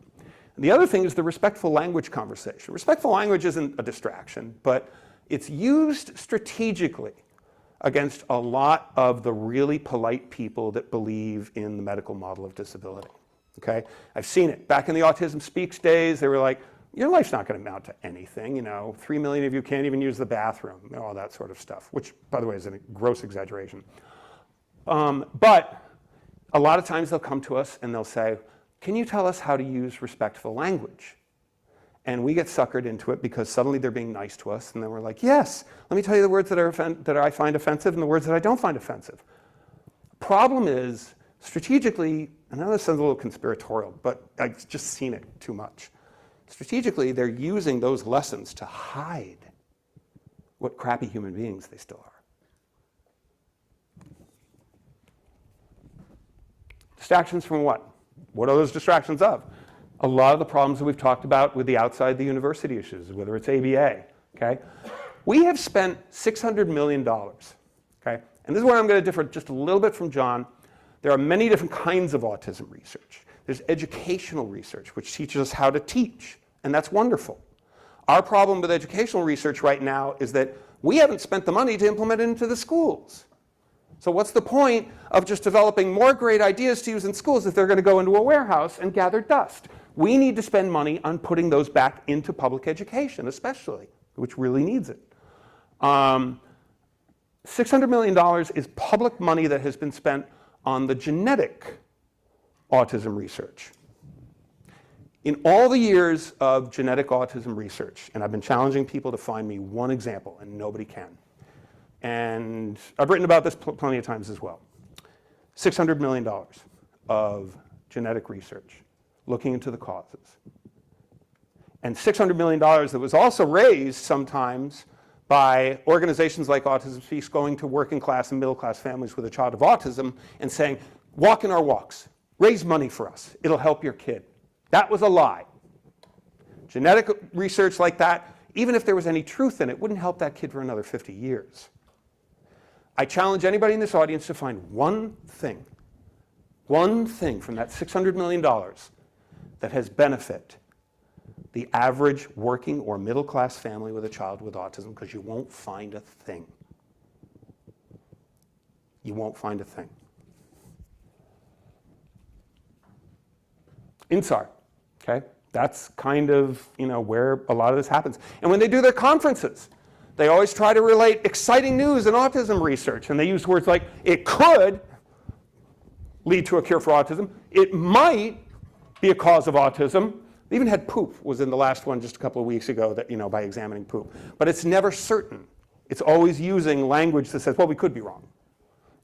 And the other thing is the respectful language conversation. Respectful language isn't a distraction, but it's used strategically against a lot of the really polite people that believe in the medical model of disability. Okay? I've seen it. Back in the Autism Speaks days, they were like, your life's not going to amount to anything. 3 million of you can't even use the bathroom, all that sort of stuff, which, by the way, is a gross exaggeration. But a lot of times they'll come to us and they'll say, can you tell us how to use respectful language? And we get suckered into it because suddenly they're being nice to us, and then we're like, yes, let me tell you the words that I find offensive and the words that I don't find offensive. Problem is, strategically, and I know this sounds a little conspiratorial, but I've just seen it too much. Strategically, they're using those lessons to hide what crappy human beings they still are. Distractions from what? What are those distractions of? A lot of the problems that we've talked about with the outside the university issues, whether it's ABA, okay? We have spent $600 million, okay? And this is where I'm going to differ just a little bit from John. There are many different kinds of autism research. There's educational research, which teaches us how to teach, and that's wonderful. Our problem with educational research right now is that we haven't spent the money to implement it into the schools. So what's the point of just developing more great ideas to use in schools if they're going to go into a warehouse and gather dust? We need to spend money on putting those back into public education, especially, which really needs it. $600 million is public money that has been spent on the genetic autism research. In all the years of genetic autism research, and I've been challenging people to find me one example, and nobody can. And I've written about this plenty of times as well. $600 million of genetic research looking into the causes. And $600 million that was also raised sometimes by organizations like Autism Speaks going to working class and middle class families with a child of autism and saying, walk in our walks, raise money for us, it'll help your kid. That was a lie. Genetic research like that, even if there was any truth in it, wouldn't help that kid for another 50 years. I challenge anybody in this audience to find one thing from that $600 million that has benefit the average working or middle class family with a child with autism, because you won't find a thing. You won't find a thing. INSAR, okay? That's kind of, where a lot of this happens. And when they do their conferences, they always try to relate exciting news in autism research, and they use words like, it could lead to a cure for autism, it might be a cause of autism. They even had poop was in the last one just a couple of weeks ago, that, by examining poop. But it's never certain. It's always using language that says, well, we could be wrong,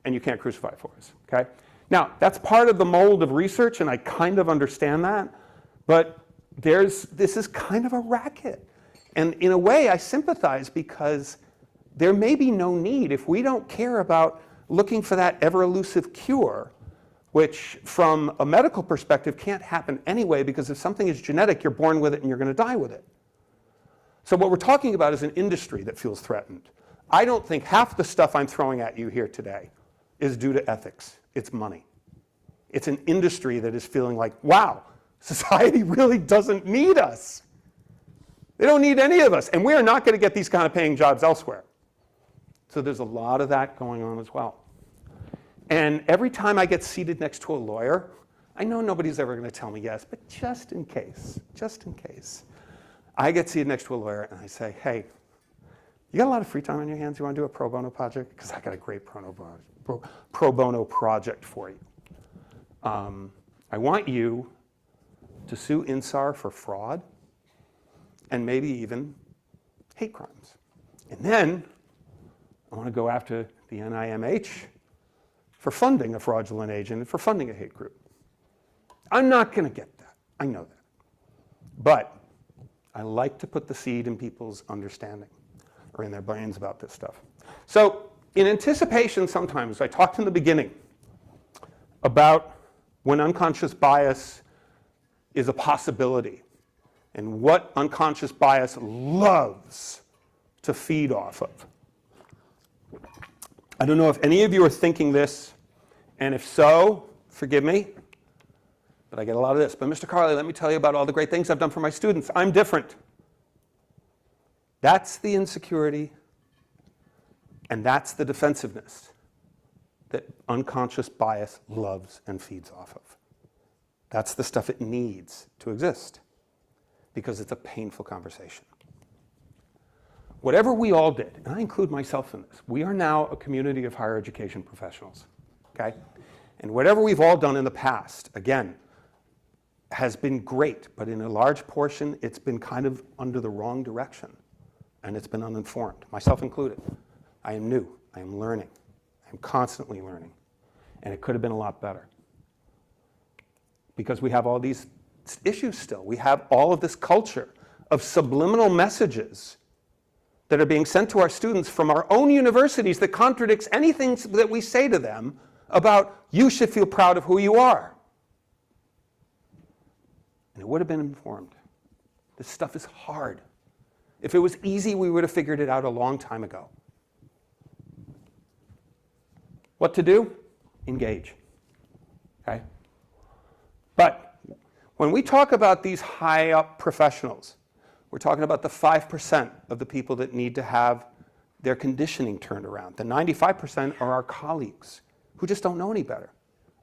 and you can't crucify for us, okay? Now, that's part of the mold of research, and I kind of understand that, but this is kind of a racket. And in a way, I sympathize, because there may be no need, if we don't care about looking for that ever-elusive cure, which from a medical perspective can't happen anyway, because if something is genetic, you're born with it and you're going to die with it. So what we're talking about is an industry that feels threatened. I don't think half the stuff I'm throwing at you here today is due to ethics. It's money. It's an industry that is feeling like, wow, society really doesn't need us. They don't need any of us, and we are not going to get these kind of paying jobs elsewhere. So there's a lot of that going on as well. And every time I get seated next to a lawyer, I know nobody's ever going to tell me yes, but just in case, I get seated next to a lawyer and I say, hey, you got a lot of free time on your hands? You want to do a pro bono project? Because I got a great pro bono project for you. I want you to sue INSAR for fraud and maybe even hate crimes. And then I want to go after the NIMH for funding a fraudulent agent and for funding a hate group. I'm not going to get that. I know that. But I like to put the seed in people's understanding or in their brains about this stuff. So in anticipation, sometimes I talked in the beginning about when unconscious bias is a possibility and what unconscious bias loves to feed off of. I don't know if any of you are thinking this, and if so, forgive me, but I get a lot of this. But Mr. Carley, let me tell you about all the great things I've done for my students. I'm different. That's the insecurity, and that's the defensiveness that unconscious bias loves and feeds off of. That's the stuff it needs to exist, because it's a painful conversation. Whatever we all did, and I include myself in this, we are now a community of higher education professionals, okay? And whatever we've all done in the past, again, has been great, but in a large portion, it's been kind of under the wrong direction, and it's been uninformed, myself included. I am new, I am learning, I'm constantly learning, and it could have been a lot better. because we have all these issues still. We have all of this culture of subliminal messages that are being sent to our students from our own universities that contradicts anything that we say to them about you should feel proud of who you are. And it would have been informed. This stuff is hard. If it was easy, we would have figured it out a long time ago. What to do? Engage. Okay? But when we talk about these high-up professionals, we're talking about the 5% of the people that need to have their conditioning turned around. The 95% are our colleagues who just don't know any better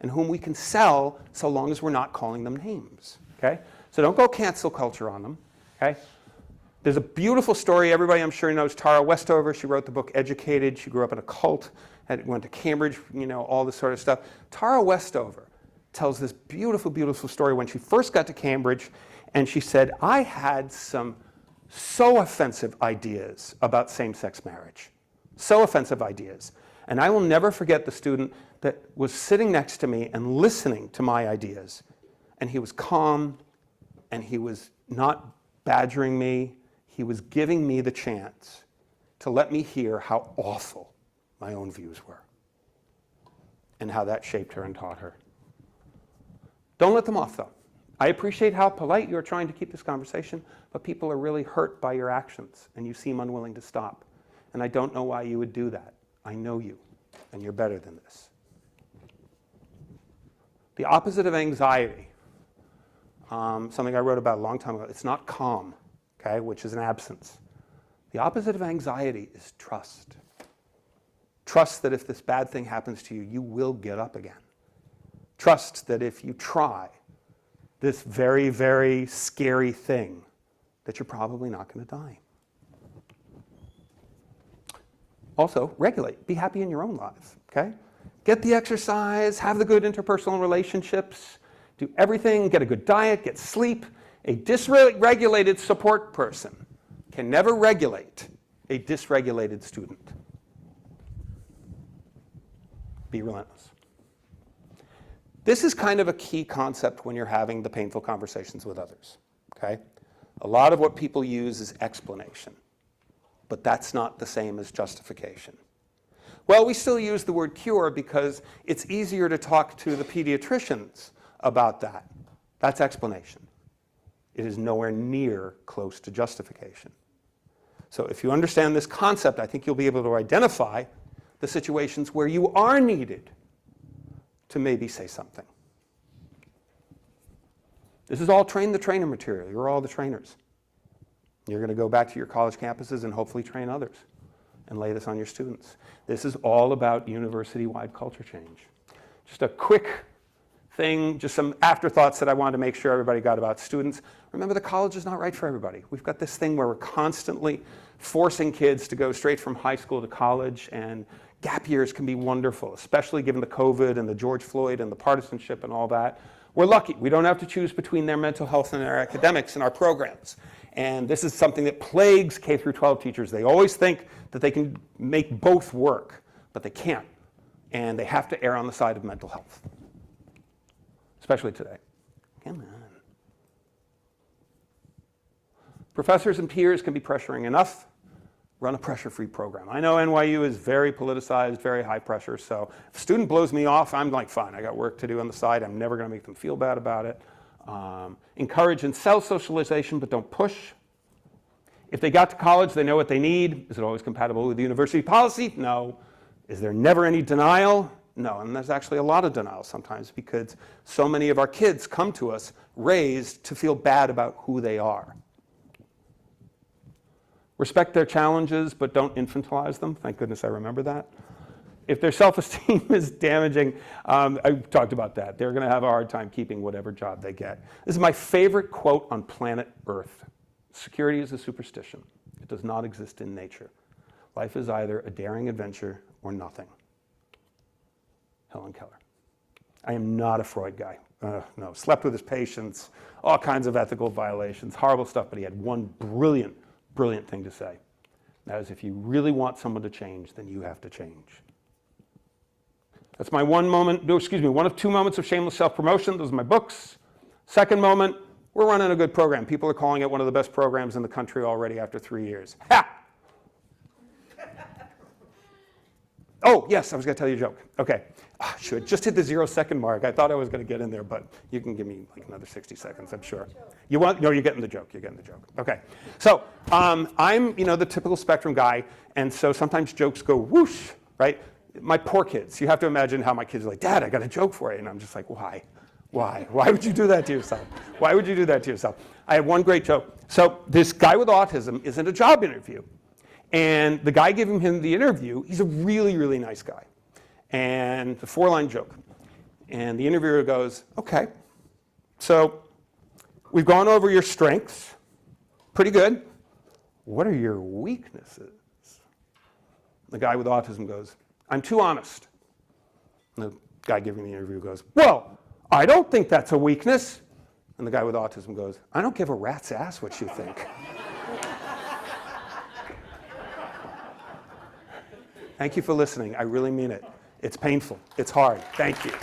and whom we can sell so long as we're not calling them names. Okay? So don't go cancel culture on them. Okay? There's a beautiful story. Everybody I'm sure knows Tara Westover. She wrote the book Educated. She grew up in a cult, went to Cambridge, all this sort of stuff. Tara Westover tells this beautiful, beautiful story when she first got to Cambridge, and she said, I had some so offensive ideas about same-sex marriage. So offensive ideas. And I will never forget the student that was sitting next to me and listening to my ideas. And he was calm, and he was not badgering me. He was giving me the chance to let me hear how awful my own views were and how that shaped her and taught her. Don't let them off, though. I appreciate how polite you're trying to keep this conversation, but people are really hurt by your actions, and you seem unwilling to stop. And I don't know why you would do that. I know you, and you're better than this. The opposite of anxiety, something I wrote about a long time ago, it's not calm, okay, which is an absence. The opposite of anxiety is trust. Trust that if this bad thing happens to you, you will get up again. Trust that if you try this very, very scary thing, that you're probably not going to die. Also, regulate. Be happy in your own lives, okay? Get the exercise, have the good interpersonal relationships, do everything, get a good diet, get sleep. A dysregulated support person can never regulate a dysregulated student. Be relentless. This is kind of a key concept when you're having the painful conversations with others, okay? A lot of what people use is explanation, but that's not the same as justification. Well, we still use the word cure because it's easier to talk to the pediatricians about that. That's explanation. It is nowhere near close to justification. So if you understand this concept, I think you'll be able to identify the situations where you are needed to maybe say something. This is all train the trainer material. You're all the trainers. You're going to go back to your college campuses and hopefully train others and lay this on your students. This is all about university-wide culture change. Just a quick thing, just some afterthoughts that I wanted to make sure everybody got about students. Remember, the college is not right for everybody. We've got this thing where we're constantly forcing kids to go straight from high school to college, and gap years can be wonderful, especially given the COVID and the George Floyd and the partisanship and all that. We're lucky. We don't have to choose between their mental health and their academics in our programs. And this is something that plagues K through 12 teachers. They always think that they can make both work, but they can't. And they have to err on the side of mental health, especially today. Come on. Professors and peers can be pressuring enough. Run a pressure-free program. I know NYU is very politicized, very high pressure, so if a student blows me off, I'm like, fine, I got work to do on the side. I'm never going to make them feel bad about it. Encourage and sell socialization, but don't push. If they got to college, they know what they need. Is it always compatible with the university policy? No. Is there never any denial? No, and there's actually a lot of denial sometimes because so many of our kids come to us raised to feel bad about who they are. Respect their challenges, but don't infantilize them. Thank goodness I remember that. If their self-esteem is damaging, I talked about that. They're going to have a hard time keeping whatever job they get. This is my favorite quote on planet Earth. Security is a superstition. It does not exist in nature. Life is either a daring adventure or nothing. Helen Keller. I am not a Freud guy. No, slept with his patients, all kinds of ethical violations, horrible stuff, but he had one brilliant thing to say. That is, if you really want someone to change, then you have to change. That's my one of 2 moments of shameless self-promotion. Those are my books. Second moment, we're running a good program. People are calling it one of the best programs in the country already after 3 years. Ha! Oh, yes, I was going to tell you a joke. Okay. Oh, should just hit the 0-second mark. I thought I was going to get in there, but you can give me like another 60 seconds, I'm sure. You want? No, you're getting the joke. You're getting the joke. Okay. So I'm, the typical spectrum guy, and so sometimes jokes go whoosh, right? My poor kids. You have to imagine how my kids are like, Dad, I got a joke for you, and I'm just like, why? Why? Why would you do that to yourself? Why would you do that to yourself? I had one great joke. So this guy with autism is in a job interview. And the guy giving him the interview, he's a really, really nice guy. And the 4-line joke. And the interviewer goes, okay, so we've gone over your strengths. Pretty good. What are your weaknesses? The guy with autism goes, I'm too honest. And the guy giving the interview goes, well, I don't think that's a weakness. And the guy with autism goes, I don't give a rat's ass what you think. Thank you for listening. I really mean it. It's painful. It's hard. Thank you.